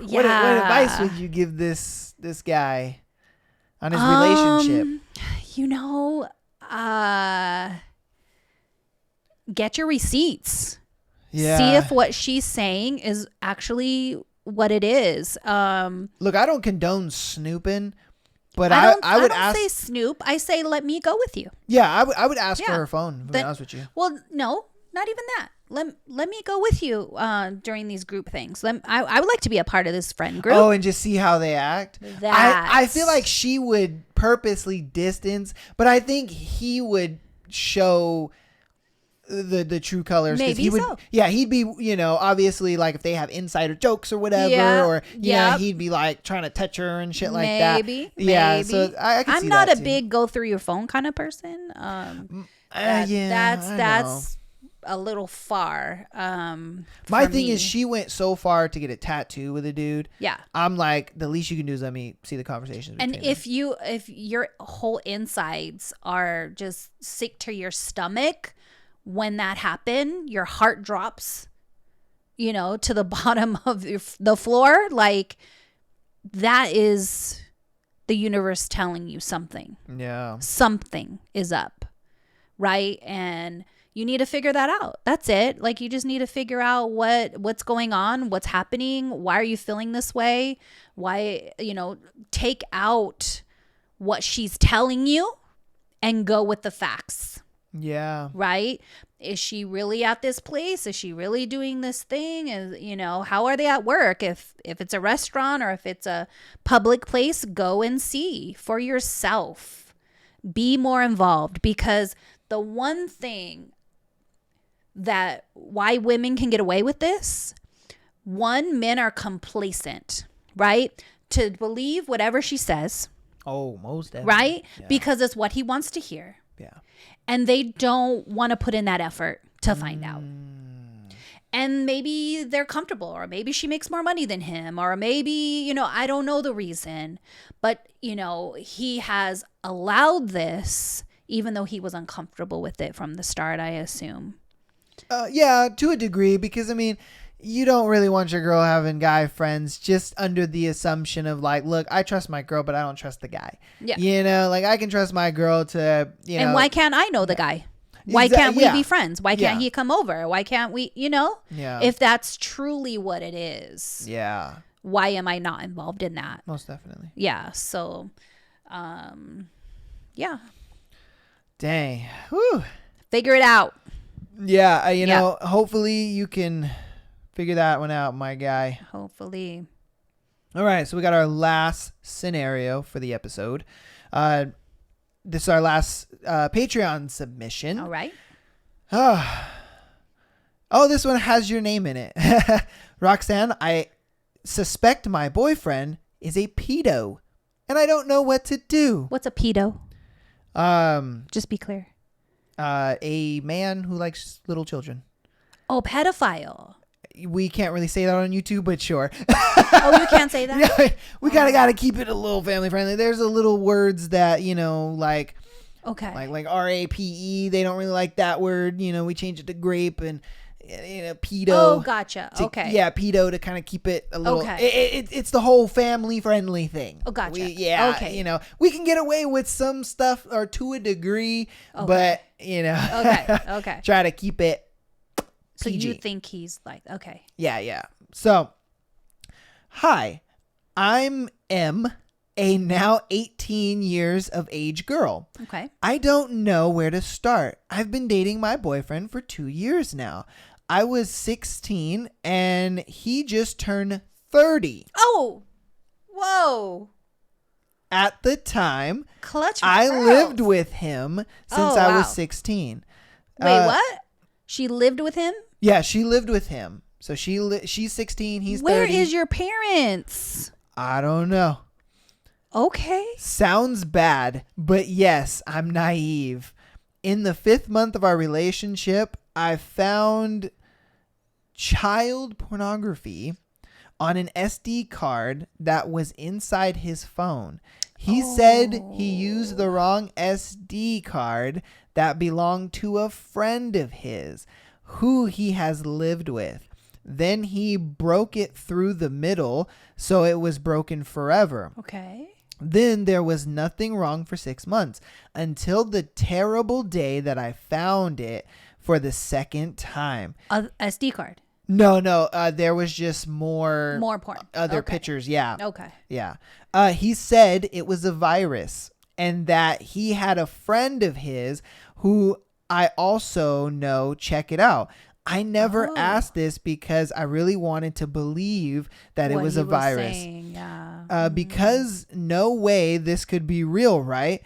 What advice would you give this guy on his relationship? Get your receipts. Yeah. See if what she's saying is actually what it is. Look, I don't condone snooping, but I would don't ask. say snoop. I say let me go with you. Yeah, I would ask for her phone. To be honest with you. Well, no, not even that. Let me go with you during these group things. I would like to be a part of this friend group. Oh, and just see how they act. I feel like she would purposely distance, but I think he would show the true colors. Maybe he would, so. Yeah, he'd be, obviously like if they have insider jokes or whatever, or he'd be like trying to touch her and shit like that. Maybe. Yeah, so I can see I'm not that a too. big go through your phone kind of person. That's a little far. My thing is, she went so far to get a tattoo with a dude. Yeah. I'm like, the least you can do is let me see the conversations. And if your whole insides are just sick to your stomach when that happened, your heart drops to the bottom of the floor, like that is the universe telling you something. Yeah. Something is up, right? And you need to figure that out. That's it. Like you just need to figure out what's going on, what's happening, why are you feeling this way? Why, take out what she's telling you and go with the facts. Yeah. Right? Is she really at this place? Is she really doing this thing? How are they at work? If it's a restaurant or if it's a public place, go and see for yourself. Be more involved, because the one thing that why women can get away with this, one, men are complacent, right? To believe whatever she says. Oh, most definitely. Right? Yeah. Because it's what he wants to hear. Yeah. And they don't want to put in that effort to find out. And maybe they're comfortable, or maybe she makes more money than him, or maybe, I don't know the reason. But, he has allowed this even though he was uncomfortable with it from the start, I assume. Yeah, to a degree, because you don't really want your girl having guy friends just under the assumption of like, look, I trust my girl, but I don't trust the guy. Yeah. Like I can trust my girl to, And why can't I know the guy? Why can't we be friends? Why can't he come over? Why can't we, Yeah. If that's truly what it is. Yeah. Why am I not involved in that? Most definitely. Yeah. So, yeah. Dang. Whew. Figure it out. Yeah. Hopefully you can figure that one out, my guy. Hopefully. All right. So we got our last scenario for the episode. This is our last Patreon submission. All right. Oh, this one has your name in it. Roxanne, I suspect my boyfriend is a pedo, and I don't know what to do. What's a pedo? Just be clear. A man who likes little children. Oh, pedophile. We can't really say that on YouTube, but sure. Oh, you can't say that? Yeah, we gotta keep it a little family friendly. There's a little words that, like, okay, like RAPE. They don't really like that word. We change it to grape and, pedo. Oh, gotcha. Okay. Yeah, pedo to kind of keep it a little. Okay. It's the whole family friendly thing. Oh, gotcha. Okay. We can get away with some stuff or to a degree, but Okay. try to keep it. So PG. you think he's like, okay. Yeah. So, hi, I'm M, a now 18 years of age girl. Okay. I don't know where to start. I've been dating my boyfriend for 2 years now. I was 16 and he just turned 30. Oh, whoa. At the time, Clutch. I pearls. lived with him since I was wow. 16. Wait, what? She lived with him? Yeah, she lived with him. So she's 16, he's 30. Where is your parents? I don't know. Okay. Sounds bad, but yes, I'm naive. In the 5th month of our relationship, I found child pornography on an SD card that was inside his phone. He said he used the wrong SD card that belonged to a friend of his who he has lived with. Then he broke it through the middle, so it was broken forever. Okay. Then there was nothing wrong for 6 months until the terrible day that I found it for the second time. A SD card. No. There was just more porn. Other pictures. Yeah. Okay. Yeah. He said it was a virus and that he had a friend of his who I also know check it out. I never asked this because I really wanted to believe that it was a virus. Yeah. Because no way this could be real, right?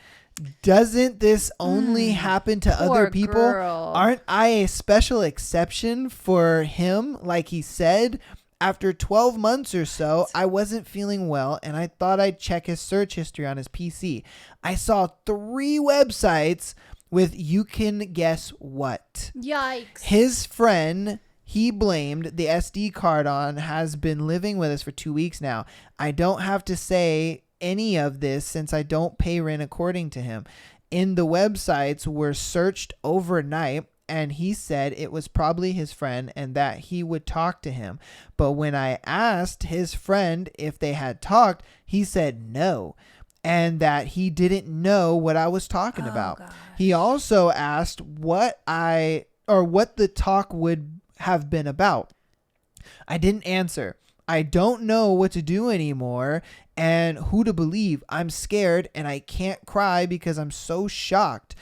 Doesn't this only happen to other people? Girl. Aren't I a special exception for him? Like he said, after 12 months or so, I wasn't feeling well and I thought I'd check his search history on his PC. I saw 3 websites with you can guess what. Yikes. His friend he blamed the SD card on has been living with us for 2 weeks now. I don't have to say any of this since I don't pay rent according to him. In the websites were searched overnight and he said it was probably his friend and that he would talk to him. But when I asked his friend if they had talked, he said no, and that he didn't know what I was talking about. Gosh. He also asked what the talk would have been about. I didn't answer. I don't know what to do anymore and who to believe. I'm scared and I can't cry because I'm so shocked.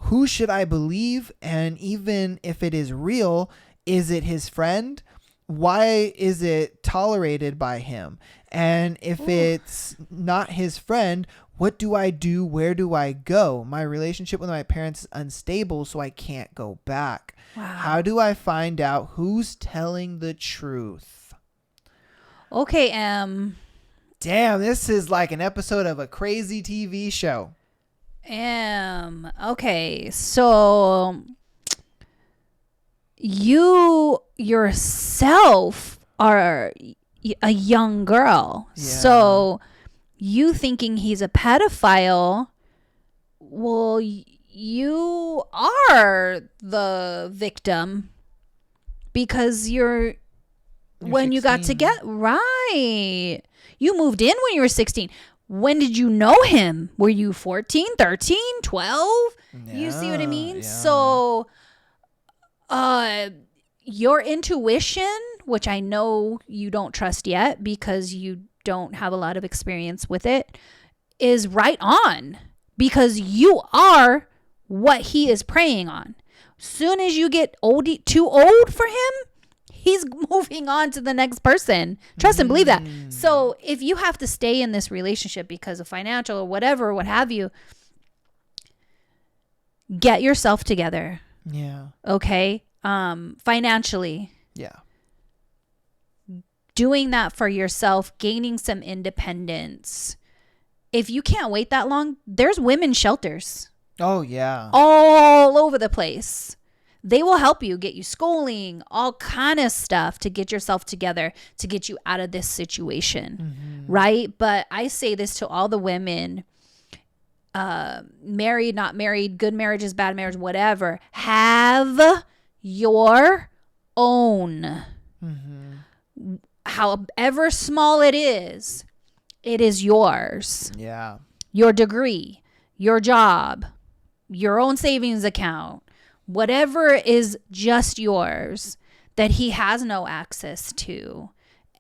Who should I believe? And even if it is real, is it his friend? Why is it tolerated by him? And if it's not his friend, what do I do? Where do I go? My relationship with my parents is unstable, so I can't go back. Wow. How do I find out who's telling the truth? Okay, Damn, this is like an episode of a crazy TV show. okay, so you yourself are a young girl. Yeah. So you thinking he's a pedophile, well, you are the victim because you're when 16. you got to get right. You moved in when you were 16. When did you know him? Were you 14, 13, 12? You see what I mean? Yeah. So your intuition, which I know you don't trust yet because you don't have a lot of experience with it, is right on because you are what he is preying on. Soon as you get too old for him, he's moving on to the next person. Trust and believe that. So if you have to stay in this relationship because of financial or whatever, what have you, get yourself together. Yeah. Okay. Financially. Yeah. Doing that for yourself, gaining some independence. If you can't wait that long, there's women's shelters. Oh, yeah. All over the place. They will help you, get you schooling, all kind of stuff to get yourself together, to get you out of this situation, right? But I say this to all the women, married, not married, good marriages, bad marriage, whatever. Have your own. However small it is yours. Yeah. Your degree, your job, your own savings account. Whatever is just yours that he has no access to.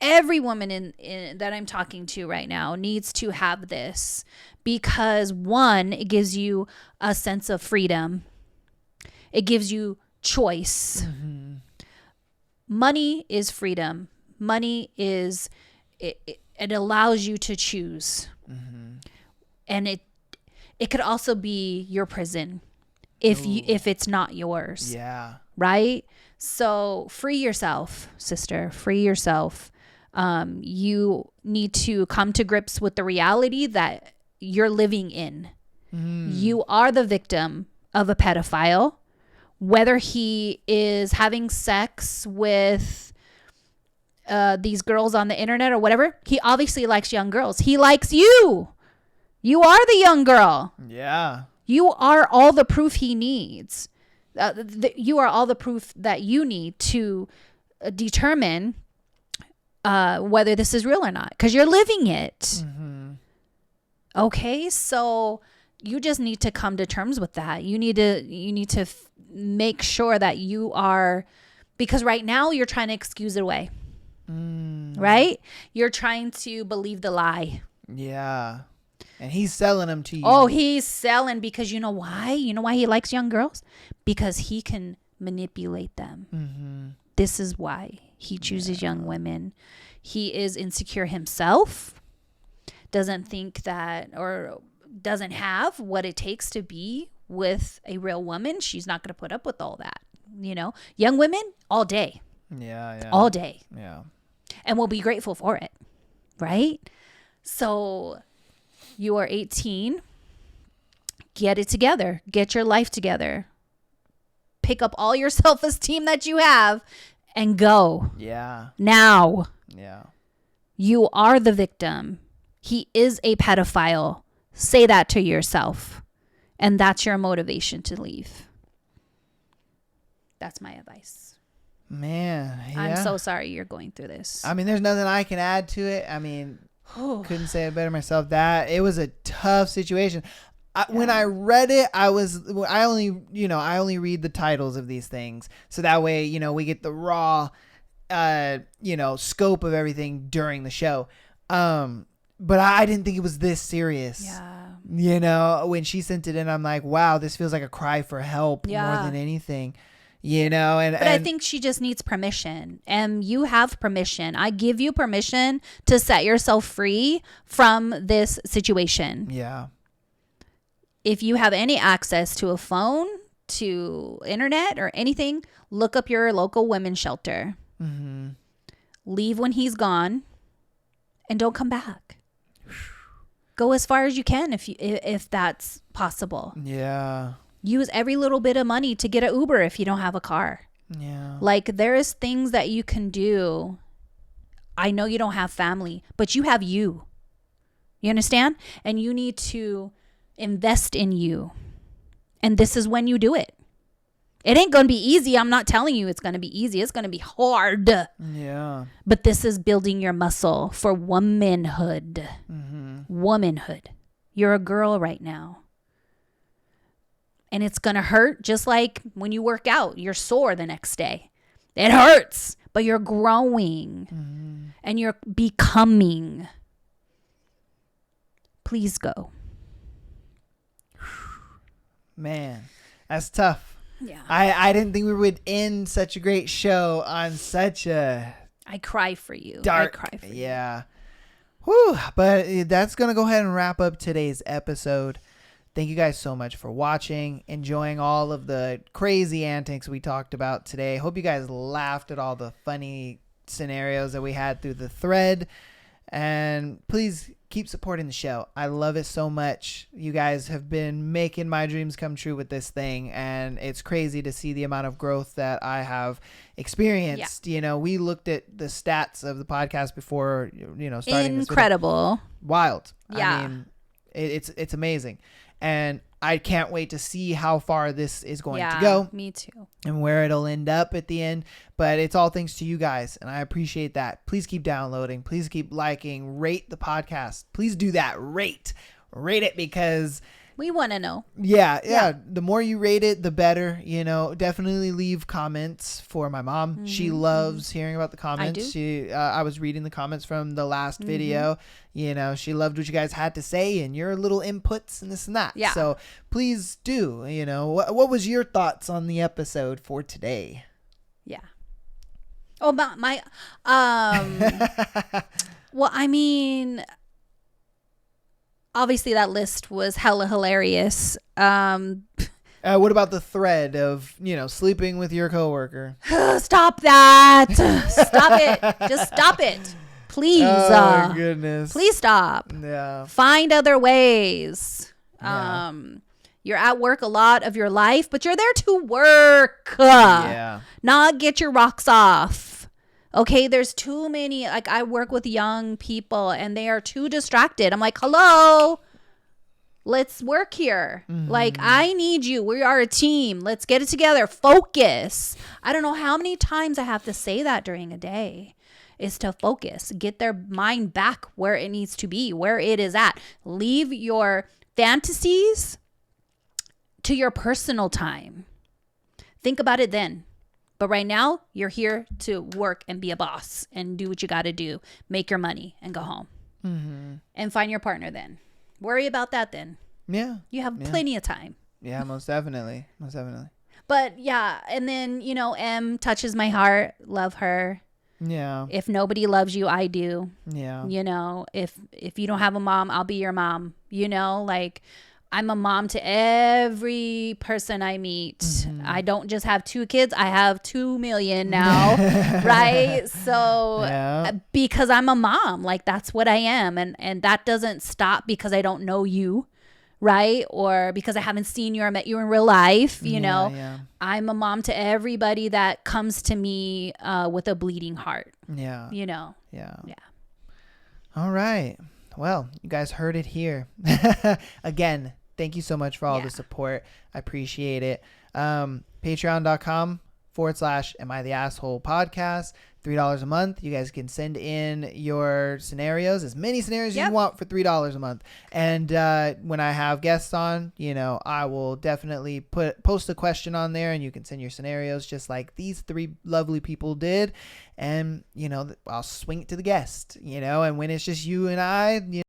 Every woman in that I'm talking to right now needs to have this because one, it gives you a sense of freedom. It gives you choice. Money is freedom. Money is, it allows you to choose. And it could also be your prison. If it's not yours. Yeah. Right? So free yourself, sister. Free yourself. You need to come to grips with the reality that you're living in. You are the victim of a pedophile. Whether he is having sex with these girls on the internet or whatever, he obviously likes young girls. He likes you. You are the young girl. Yeah. You are all the proof he needs. You are all the proof that you need to determine whether this is real or not, because you're living it. Okay, so you just need to come to terms with that. You need to make sure that you are, because right now you're trying to excuse it away. Right? You're trying to believe the lie. Yeah. And he's selling them to you. Oh, he's selling because you know why? You know why he likes young girls? Because he can manipulate them. This is why he chooses young women. He is insecure himself, doesn't think that or doesn't have what it takes to be with a real woman. She's not going to put up with all that. You know, young women all day. Yeah. All day. Yeah. And we'll be grateful for it. Right? So you are 18. Get it together. Get your life together. Pick up all your self-esteem that you have and go. Yeah. Now. Yeah. You are the victim. He is a pedophile. Say that to yourself. And that's your motivation to leave. That's my advice. Man, yeah. I'm so sorry you're going through this. I mean, there's nothing I can add to it. I mean, couldn't say it better myself. It was a tough situation. When I read it, I only read the titles of these things. So that way, we get the raw, scope of everything during the show. But I didn't think it was this serious. Yeah. When she sent it in, I'm like, wow, this feels like a cry for help more than anything. But I think she just needs permission, and you have permission. I give you permission to set yourself free from this situation. Yeah. If you have any access to a phone, to internet or anything, look up your local women's shelter. Mm-hmm. Leave when he's gone, and don't come back. Go as far as you can if that's possible. Yeah. Use every little bit of money to get an Uber if you don't have a car. Yeah. Like, there is things that you can do. I know you don't have family, but you have you. You understand? And you need to invest in you. And this is when you do it. It ain't going to be easy. I'm not telling you it's going to be easy. It's going to be hard. Yeah. But this is building your muscle for womanhood. Mm-hmm. Womanhood. You're a girl right now. And it's going to hurt, just like when you work out, you're sore the next day. It hurts, but you're growing and you're becoming. Please go. Man, that's tough. Yeah. I didn't think we would end such a great show on such a... I cry for you. Dark. I cry for you. Yeah. Whew. But that's going to go ahead and wrap up today's episode. Thank you guys so much for watching, enjoying all of the crazy antics we talked about today. Hope you guys laughed at all the funny scenarios that we had through the thread. And please keep supporting the show. I love it so much. You guys have been making my dreams come true with this thing. And it's crazy to see the amount of growth that I have experienced. Yeah. We looked at the stats of the podcast before, starting Incredible. This wild. Yeah. I mean, it's amazing. And I can't wait to see how far this is going to go. Me too. And where it'll end up at the end. But it's all thanks to you guys. And I appreciate that. Please keep downloading. Please keep liking. Rate the podcast. Please do that. Rate it, because... we want to know. Yeah. The more you rate it, the better. Definitely leave comments for my mom. Mm-hmm. She loves hearing about the comments. I was reading the comments from the last video. She loved what you guys had to say and your little inputs and this and that. Yeah. So please do. What was your thoughts on the episode for today? Yeah. Oh, my well, I mean, obviously that list was hella hilarious. What about the thread of, sleeping with your coworker? Stop that. Stop it. Just stop it. Please. Oh, my goodness. Please stop. Yeah. Find other ways. Yeah. You're at work a lot of your life, but you're there to work. Yeah. Not get your rocks off. Okay, there's too many. Like, I work with young people and they are too distracted. I'm like, hello, let's work here. Mm-hmm. Like, I need you. We are a team. Let's get it together. Focus. I don't know how many times I have to say that during a day, is to focus. Get their mind back where it needs to be, where it is at. Leave your fantasies to your personal time. Think about it then. But right now, you're here to work and be a boss and do what you got to do. Make your money and go home. Mm-hmm. And find your partner then. Worry about that then. Yeah. You have plenty of time. Yeah, most definitely. Most definitely. But yeah, and then, M touches my heart. Love her. Yeah. If nobody loves you, I do. Yeah. If you don't have a mom, I'll be your mom. Like, I'm a mom to every person I meet. Mm-hmm. I don't just have 2 kids. I have 2 million now. Right? So because I'm a mom, like, that's what I am. And that doesn't stop because I don't know you. Right? Or because I haven't seen you or met you in real life. Yeah. I'm a mom to everybody that comes to me with a bleeding heart. Yeah. Yeah. All right. Well, you guys heard it here. Again, thank you so much for all the support. I appreciate it. Patreon.com/ Am I the Asshole podcast. $3 a month. You guys can send in your scenarios, as many scenarios as you want, for $3 a month. And when I have guests on, I will definitely post a question on there, and you can send your scenarios just like these three lovely people did. And I'll swing it to the guest. And when it's just you and I,